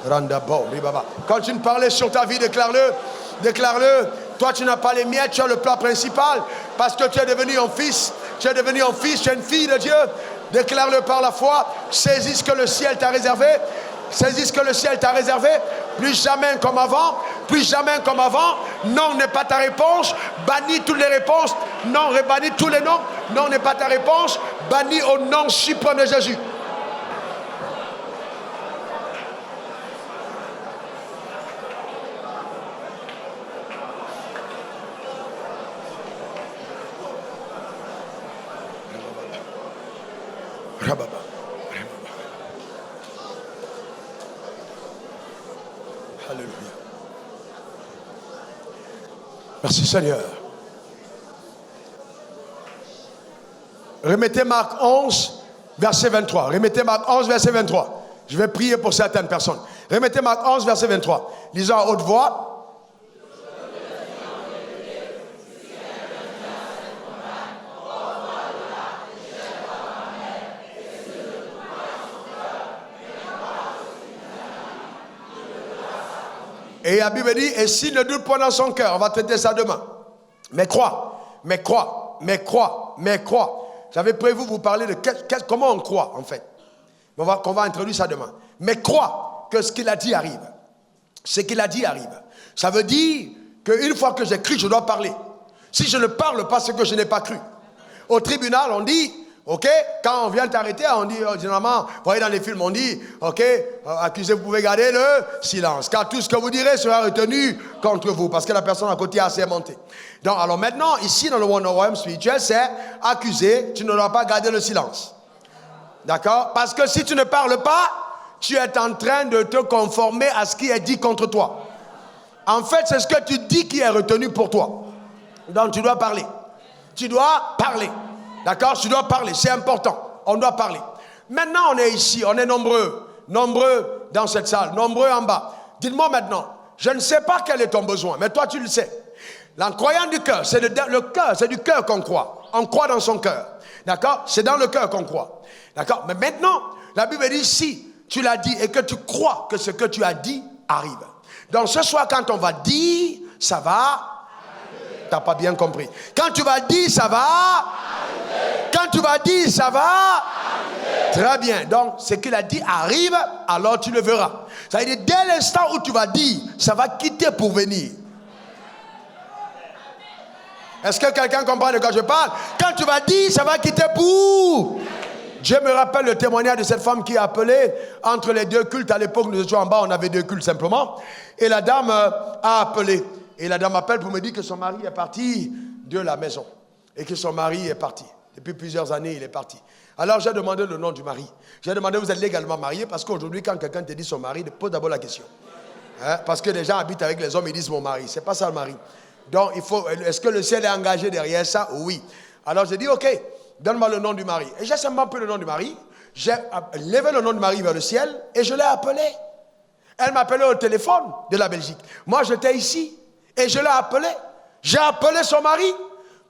Randa Bo, Ribaba. Continue de parler sur ta vie, déclare-le. Déclare-le. Toi, tu n'as pas les miettes, tu as le plat principal. Parce que tu es devenu un fils. Tu es devenu un fils, tu es une fille de Dieu. Déclare-le par la foi. Saisis ce que le ciel t'a réservé. Saisis ce que le ciel t'a réservé. Plus jamais comme avant. Plus jamais comme avant. Non n'est pas ta réponse. Bannis toutes les réponses. Non, bannis tous les noms. Non n'est pas ta réponse. Bannis au nom suprême de Jésus. Alléluia. Merci Seigneur. Remettez Marc 11, verset 23. Remettez Marc 11, verset 23. Je vais prier pour certaines personnes. Remettez Marc 11, verset 23. Lisons à haute voix. Et la Bible dit, et s'il ne doute pas dans son cœur, on va traiter ça demain. Mais crois, mais crois, mais crois, mais crois. J'avais prévu vous parler de comment on croit, en fait. Qu'on va introduire ça demain. Mais crois que ce qu'il a dit arrive. Ce qu'il a dit arrive. Ça veut dire qu'une fois que j'ai cru, je dois parler. Si je ne parle pas, c'est que je n'ai pas cru. Au tribunal, on dit... Ok, quand on vient t'arrêter, on dit, généralement, vous voyez dans les films, on dit, ok, accusé, vous pouvez garder le silence, car tout ce que vous direz sera retenu contre vous, parce que la personne à côté a assermenté. Donc, alors maintenant, ici, dans le royaume spirituel, c'est accusé, tu ne dois pas garder le silence. D'accord? Parce que si tu ne parles pas, tu es en train de te conformer à ce qui est dit contre toi. En fait, c'est ce que tu dis qui est retenu pour toi. Donc, tu dois parler. Tu dois parler. D'accord? Tu dois parler, c'est important. On doit parler. Maintenant, on est ici, on est nombreux dans cette salle, nombreux en bas. Dites-moi maintenant, je ne sais pas quel est ton besoin, mais toi, tu le sais. La croyance du cœur, c'est le cœur, c'est du cœur qu'on croit. On croit dans son cœur. D'accord? C'est dans le cœur qu'on croit. D'accord? Mais maintenant, la Bible dit, si tu l'as dit et que tu crois que ce que tu as dit arrive. Donc ce soir, quand on va dire, ça va. Tu n'as pas bien compris. Quand tu vas dire, ça va. Quand tu vas dire, ça va. Très bien. Donc, ce qu'il a dit arrive, alors tu le verras. Ça veut dire, dès l'instant où tu vas dire, ça va quitter pour venir. Est-ce que quelqu'un comprend de quoi je parle? Quand tu vas dire, ça va quitter pour... Dieu me rappelle le témoignage de cette femme qui a appelé entre les deux cultes. À l'époque, nous étions en bas, on avait deux cultes simplement. Et la dame a appelé. Et la dame appelle pour me dire que son mari est parti de la maison. Et que son mari est parti. Depuis plusieurs années, il est parti. Alors j'ai demandé le nom du mari. J'ai demandé, vous êtes légalement marié? Parce qu'aujourd'hui, quand quelqu'un te dit son mari, pose d'abord la question. Hein? Parce que les gens habitent avec les hommes, ils disent mon mari. C'est pas ça le mari. Donc, est-ce que le ciel est engagé derrière ça? Oui. Alors j'ai dit, ok, donne-moi le nom du mari. Et j'ai simplement pris le nom du mari. J'ai levé le nom du mari vers le ciel et je l'ai appelé. Elle m'appelait au téléphone de la Belgique. Moi, j'étais ici et je l'ai appelé. J'ai appelé son mari.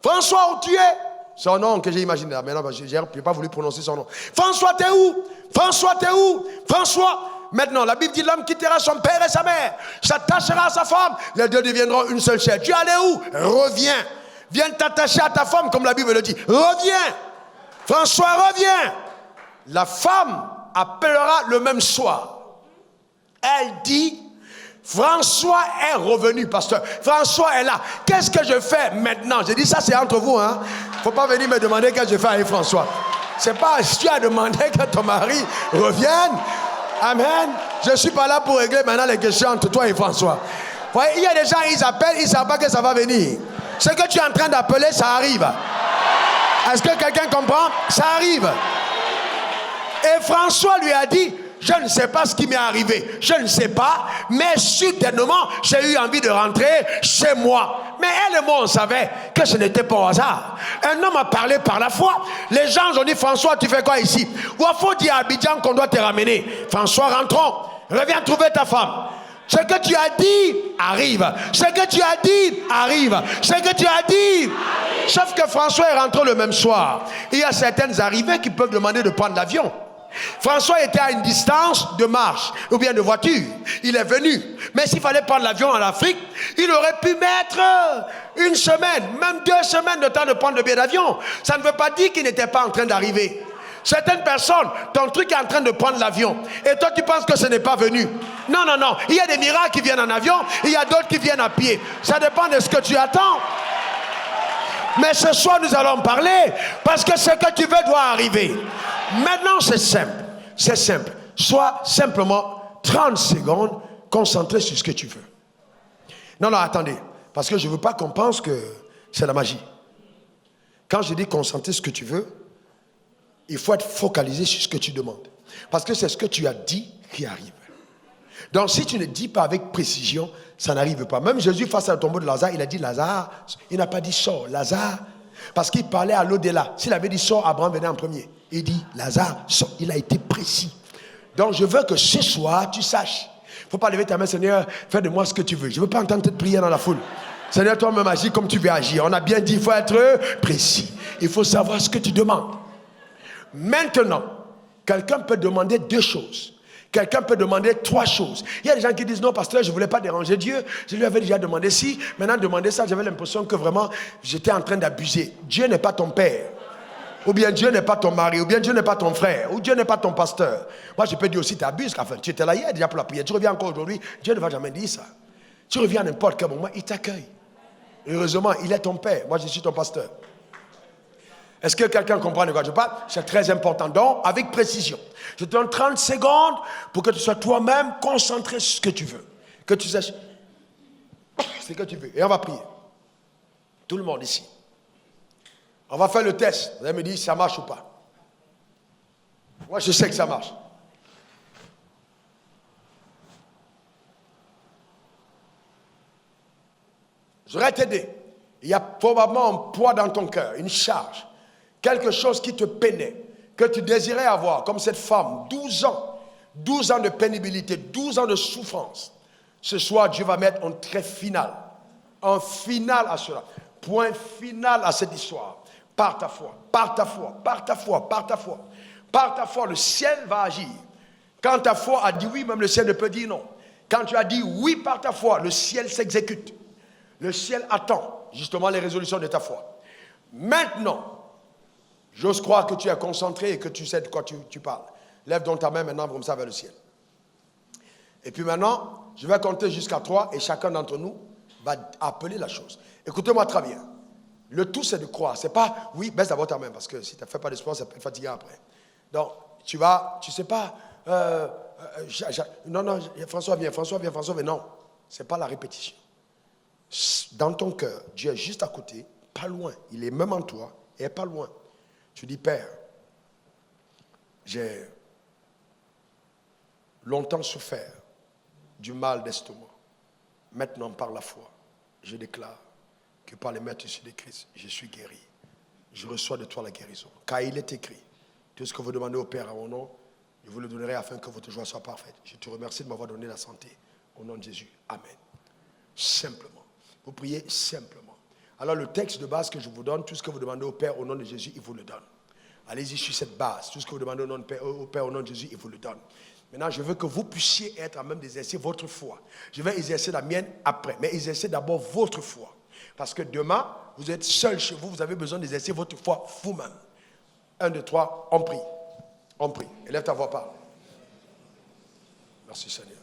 François, où tu es? Son nom que j'ai imaginé là. Maintenant, je n'ai pas voulu prononcer son nom. François, t'es où? François, t'es où? François. Maintenant, la Bible dit l'homme quittera son père et sa mère, s'attachera à sa femme, les deux deviendront une seule chair. Tu es allé où? Reviens. Viens t'attacher à ta femme, comme la Bible le dit. Reviens. François, reviens. La femme appellera le même soir. Elle dit, François est revenu, pasteur. François est là. Qu'est-ce que je fais maintenant? J'ai dit, ça c'est entre vous. Il ne faut pas venir me demander qu'est-ce que je fais avec François. C'est pas si tu as demandé que ton mari revienne. Amen. Je ne suis pas là pour régler maintenant les questions entre toi et François. Vous voyez, il y a des gens, ils appellent, ils ne savent pas que ça va venir. Ce que tu es en train d'appeler, ça arrive. Est-ce que quelqu'un comprend? Ça arrive. Et François lui a dit, je ne sais pas ce qui m'est arrivé. Je ne sais pas, mais soudainement, j'ai eu envie de rentrer chez moi. Mais elle et moi, on savait que ce n'était pas au hasard. Un homme a parlé par la foi. Les gens ont dit, François, tu fais quoi ici? Ou il faut dire à Abidjan qu'on doit te ramener. François, rentrons. Reviens trouver ta femme. Ce que tu as dit arrive. Ce que tu as dit arrive. Ce que tu as dit arrive. Sauf que François est rentré le même soir. Il y a certaines arrivées qui peuvent demander de prendre l'avion. François était à une distance de marche ou bien de voiture. Il est venu. Mais s'il fallait prendre l'avion en Afrique, il aurait pu mettre une semaine, même 2 semaines de temps de prendre le billet d'avion. Ça ne veut pas dire qu'il n'était pas en train d'arriver. Certaines personnes, ton truc est en train de prendre l'avion. Et toi, tu penses que ce n'est pas venu. Non, non, non. Il y a des miracles qui viennent en avion. Il y a d'autres qui viennent à pied. Ça dépend de ce que tu attends. Mais ce soir, nous allons parler parce que ce que tu veux doit arriver. Maintenant, c'est simple. C'est simple. Sois simplement 30 secondes concentré sur ce que tu veux. Non, non, attendez. Parce que je ne veux pas qu'on pense que c'est la magie. Quand je dis concentrer ce que tu veux, il faut être focalisé sur ce que tu demandes. Parce que c'est ce que tu as dit qui arrive. Donc, si tu ne dis pas avec précision, ça n'arrive pas. Même Jésus, face à le tombeau de Lazare, il a dit Lazare. Il n'a pas dit sors, Lazare. Parce qu'il parlait à l'au-delà. S'il avait dit sors, Abraham venait en premier. Il dit Lazare, sors. Il a été précis. Donc, je veux que ce soir, tu saches. Il ne faut pas lever ta main, Seigneur, fais de moi ce que tu veux. Je ne veux pas entendre te prier dans la foule. Seigneur, toi-même agis comme tu veux agir. On a bien dit, il faut être précis. Il faut savoir ce que tu demandes. Maintenant, quelqu'un peut demander 2 choses. Quelqu'un peut demander 3 choses. Il y a des gens qui disent non, pasteur, je ne voulais pas déranger Dieu. Je lui avais déjà demandé ci. Maintenant, demander ça, j'avais l'impression que vraiment, j'étais en train d'abuser. Dieu n'est pas ton père. Ou bien Dieu n'est pas ton mari. Ou bien Dieu n'est pas ton frère. Ou Dieu n'est pas ton pasteur. Moi, je peux dire aussi, tu abuses. Enfin, tu étais là hier déjà pour la prière. Tu reviens encore aujourd'hui. Dieu ne va jamais dire ça. Tu reviens à n'importe quel moment, il t'accueille. Heureusement, il est ton père. Moi, je suis ton pasteur. Est-ce que quelqu'un comprend de quoi je parle? C'est très important. Donc, avec précision. Je te donne 30 secondes pour que tu sois toi-même concentré sur ce que tu veux. Que tu saches ce que tu veux. Et on va prier. Tout le monde ici. On va faire le test. Vous allez me dire si ça marche ou pas. Moi, je sais que ça marche. Je vais t'aider. Il y a probablement un poids dans ton cœur, une charge. Quelque chose qui te peinait, que tu désirais avoir, comme cette femme, 12 ans de pénibilité, 12 ans de souffrance. Ce soir, Dieu va mettre un trait final, un final à cela, point final à cette histoire. Par ta foi, par ta foi, par ta foi, par ta foi. Par ta foi, le ciel va agir. Quand ta foi a dit oui, même le ciel ne peut dire non. Quand tu as dit oui par ta foi, le ciel s'exécute. Le ciel attend justement les résolutions de ta foi. Maintenant, j'ose croire que tu es concentré et que tu sais de quoi tu parles. Lève donc ta main maintenant comme ça vers le ciel. Et puis maintenant, je vais compter jusqu'à 3 et chacun d'entre nous va appeler la chose. Écoutez-moi très bien. Le tout, c'est de croire. C'est pas, oui, baisse d'abord ta main parce que si tu ne fais pas d'espoir, ça peut être fatigant après. Donc, tu sais pas, non, François viens, non. Ce n'est pas la répétition. Dans ton cœur, Dieu est juste à côté, pas loin. Il est même en toi et pas loin. Tu dis, Père, j'ai longtemps souffert du mal d'estomac. Maintenant, par la foi, je déclare que par les mérites de Christ, je suis guéri. Je reçois de toi la guérison. Car il est écrit, tout ce que vous demandez au Père à mon nom, je vous le donnerai afin que votre joie soit parfaite. Je te remercie de m'avoir donné la santé. Au nom de Jésus. Amen. Simplement. Vous priez simplement. Alors le texte de base que je vous donne, tout ce que vous demandez au Père au nom de Jésus, il vous le donne. Allez-y sur cette base. Tout ce que vous demandez au Père au nom de Jésus, il vous le donne. Maintenant, je veux que vous puissiez être à même d'exercer votre foi. Je vais exercer la mienne après. Mais exercez d'abord votre foi. Parce que demain, vous êtes seul chez vous. Vous avez besoin d'exercer votre foi vous-même. 1, 2, 3, on prie. On prie. Élève ta voix, parle. Merci Seigneur.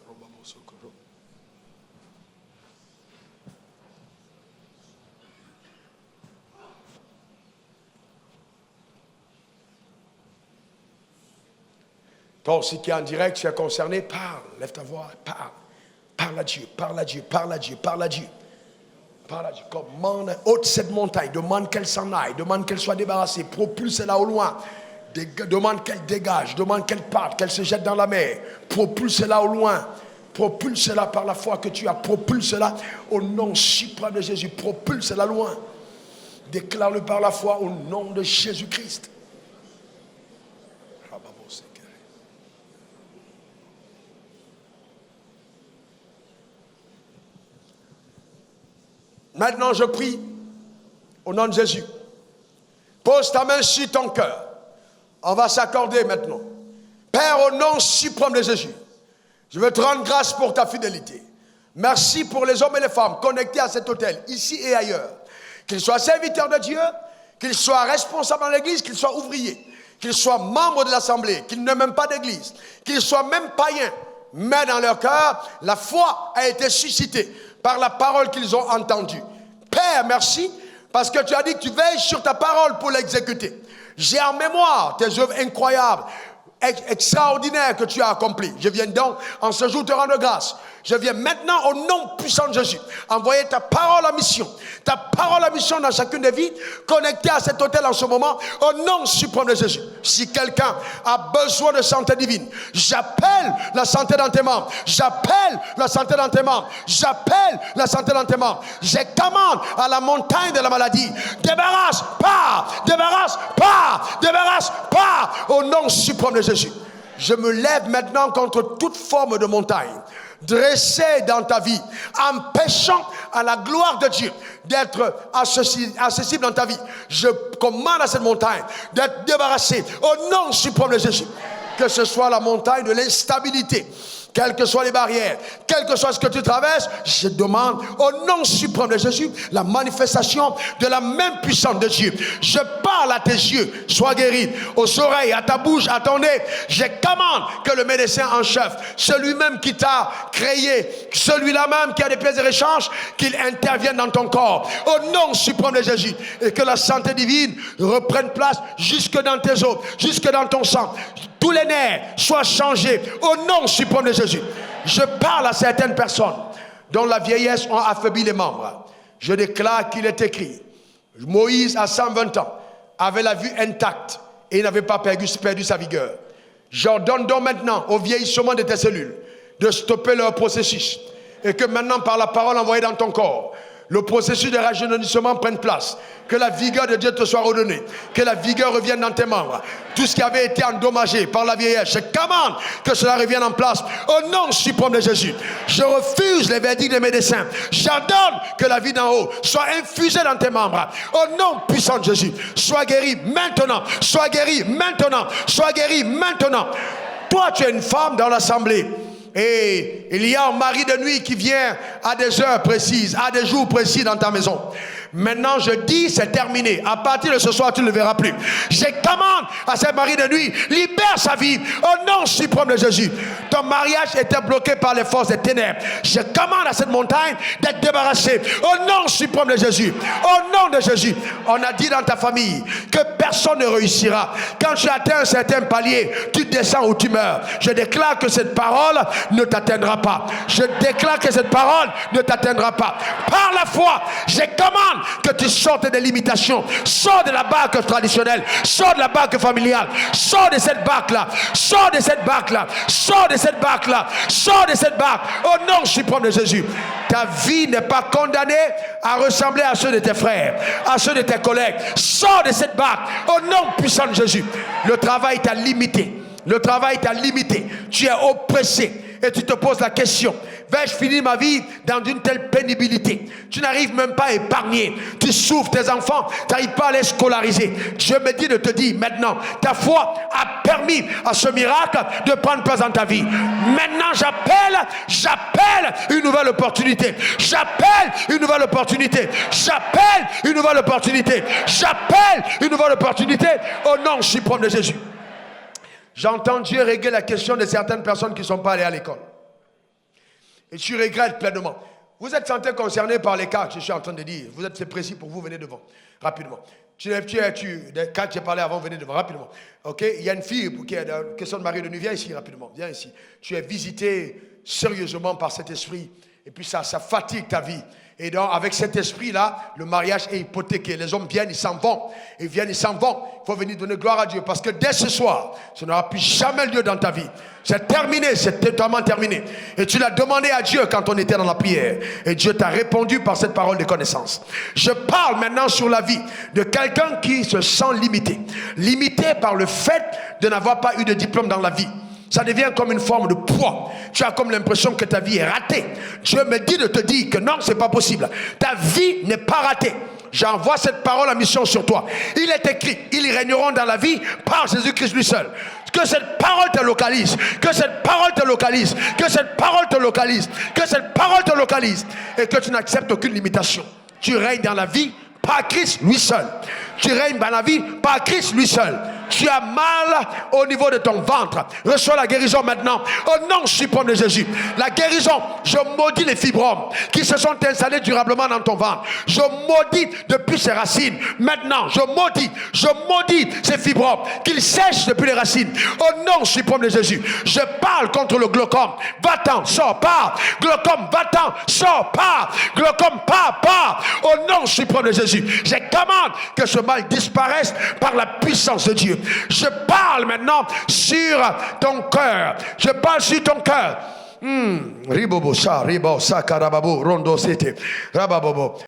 Toi aussi qui est en direct, tu es concerné, parle, lève ta voix, parle. Parle à Dieu, parle à Dieu, parle à Dieu, parle à Dieu. Parle à Dieu. Commande, ôte cette montagne, demande qu'elle s'en aille, demande qu'elle soit débarrassée, propulse-la au loin. Demande qu'elle dégage, demande qu'elle parte, qu'elle se jette dans la mer. Propulse-la au loin. Propulse-la par la foi que tu as. Propulse-la au nom suprême de Jésus. Propulse-la loin. Déclare-le par la foi au nom de Jésus-Christ. Maintenant, je prie au nom de Jésus. Pose ta main sur ton cœur. On va s'accorder maintenant. Père, au nom suprême de Jésus, je veux te rendre grâce pour ta fidélité. Merci pour les hommes et les femmes connectés à cet hôtel, ici et ailleurs. Qu'ils soient serviteurs de Dieu, qu'ils soient responsables dans l'église, qu'ils soient ouvriers, qu'ils soient membres de l'assemblée, qu'ils n'aient même pas d'église, qu'ils soient même païens. Mais dans leur cœur, la foi a été suscitée par la parole qu'ils ont entendue. Père, merci, parce que tu as dit que tu veilles sur ta parole pour l'exécuter. J'ai en mémoire tes œuvres incroyables, extraordinaires que tu as accomplies. Je viens donc en ce jour te rendre grâce. Je viens maintenant au nom puissant de Jésus envoyer ta parole à mission. Ta parole à mission dans chacune des vies connectées à cet hôtel en ce moment au nom suprême de Jésus. Si quelqu'un a besoin de santé divine, j'appelle la santé dans tes membres. J'appelle la santé dans tes membres. J'appelle la santé dans tes membres. Je commande à la montagne de la maladie. Débarrasse, pars, débarrasse, pars, débarrasse, pars au nom suprême de Jésus. Je me lève maintenant contre toute forme de montagne dressée dans ta vie, empêchant à la gloire de Dieu d'être accessible dans ta vie. Je commande à cette montagne d'être débarrassée au nom suprême de Jésus. Que ce soit la montagne de l'instabilité, quelles que soient les barrières, quel que soit ce que tu traverses, je demande au nom suprême de Jésus la manifestation de la même puissance de Dieu. Je parle à tes yeux, sois guéri, aux oreilles, à ta bouche, à ton nez. Je commande que le médecin en chef, celui-même qui t'a créé, celui-là même qui a des pièces de rechange, qu'il intervienne dans ton corps au nom suprême de Jésus et que la santé divine reprenne place jusque dans tes os, jusque dans ton sang. Tous les nerfs soient changés au nom suprême de Jésus. Je parle à certaines personnes dont la vieillesse a affaibli les membres. Je déclare qu'il est écrit, Moïse à 120 ans avait la vue intacte et il n'avait pas perdu sa vigueur. J'ordonne donc maintenant au vieillissement de tes cellules de stopper leur processus et que maintenant par la parole envoyée dans ton corps, le processus de rajeunissement prenne place. Que la vigueur de Dieu te soit redonnée. Que la vigueur revienne dans tes membres. Tout ce qui avait été endommagé par la vieillesse, je commande que cela revienne en place. Au nom suprême de Jésus. Je refuse les verdicts des médecins. J'ordonne que la vie d'en haut soit infusée dans tes membres. Au nom puissant de Jésus. Sois guéri maintenant. Sois guéri maintenant. Sois guéri maintenant. Toi, tu es une femme dans l'assemblée. Et il y a un mari de nuit qui vient à des heures précises, à des jours précis dans ta maison. Maintenant, je dis, c'est terminé. À partir de ce soir, tu ne le verras plus. Je commande à ce mari de nuit, libère sa vie au nom suprême de Jésus. Ton mariage était bloqué par les forces des ténèbres. Je commande à cette montagne d'être débarrassée au nom suprême de Jésus. Au nom de Jésus. On a dit dans ta famille que personne ne réussira. Quand tu atteins un certain palier, tu descends ou tu meurs. Je déclare que cette parole ne t'atteindra pas. Je déclare que cette parole ne t'atteindra pas. Par la foi, je commande que tu sortes des limitations. Sors de la barque traditionnelle. Sors de la barque familiale. Sors de cette barque-là. Sors de cette barque-là. Sors de cette barque-là. Sors de cette barque. Au nom suprême de Jésus. Ta vie n'est pas condamnée à ressembler à ceux de tes frères, à ceux de tes collègues. Sors de cette barque. Au nom puissant de Jésus. Le travail t'a limité. Le travail t'a limité. Tu es oppressé. Et tu te poses la question, vais-je finir ma vie dans une telle pénibilité? Tu n'arrives même pas à épargner. Tu souffres, tes enfants, tu n'arrives pas à les scolariser. Je me dis de te dire maintenant, ta foi a permis à ce miracle de prendre place dans ta vie. Maintenant, j'appelle une nouvelle opportunité. J'appelle une nouvelle opportunité. J'appelle une nouvelle opportunité. J'appelle une nouvelle opportunité au nom suprême de Jésus. J'entends Dieu régler la question de certaines personnes qui ne sont pas allées à l'école. Et tu regrettes pleinement. Vous êtes senti concerné par les cas que je suis en train de dire. Vous êtes, c'est précis pour vous, venez devant, rapidement. Quand j'ai parlé avant, venez devant, rapidement. Ok, il y a une fille qui est une question de Marie de Nuit, viens ici rapidement, viens ici. Tu es visité sérieusement par cet esprit, et puis ça fatigue ta vie. Et donc, avec cet esprit-là, le mariage est hypothéqué. Les hommes viennent, ils s'en vont. Ils viennent, ils s'en vont. Il faut venir donner gloire à Dieu. Parce que dès ce soir, ça n'aura plus jamais lieu dans ta vie. C'est terminé, c'est totalement terminé. Et tu l'as demandé à Dieu quand on était dans la prière. Et Dieu t'a répondu par cette parole de connaissance. Je parle maintenant sur la vie de quelqu'un qui se sent limité. Limité par le fait de n'avoir pas eu de diplôme dans la vie. Ça devient comme une forme de poids. Tu as comme l'impression que ta vie est ratée. Dieu me dit de te dire que non, c'est pas possible. Ta vie n'est pas ratée. J'envoie cette parole en mission sur toi. Il est écrit, ils régneront dans la vie par Jésus-Christ lui seul. Que cette parole te localise. Que cette parole te localise. Que cette parole te localise. Que cette parole te localise. Et que tu n'acceptes aucune limitation. Tu règnes dans la vie par Christ lui seul. Tu règnes dans la vie par Christ lui seul. Tu as mal au niveau de ton ventre. Reçois la guérison maintenant. Au nom suprême de Jésus. La guérison, je maudis les fibromes qui se sont installés durablement dans ton ventre. Je maudis depuis ses racines. Maintenant, je maudis ces fibromes qu'ils sèchent depuis les racines. Au nom suprême de Jésus. Je parle contre le glaucome. Va-t'en, sors, pars. Glaucome, va-t'en, sors, pars. Glaucome, pars. Au nom suprême de Jésus. Je commande que ce mal disparaisse par la puissance de Dieu. Je parle maintenant sur ton cœur. Je parle sur ton cœur. Ribobo, sa, ribo, sa, karababo, rondo, sete, rababobo.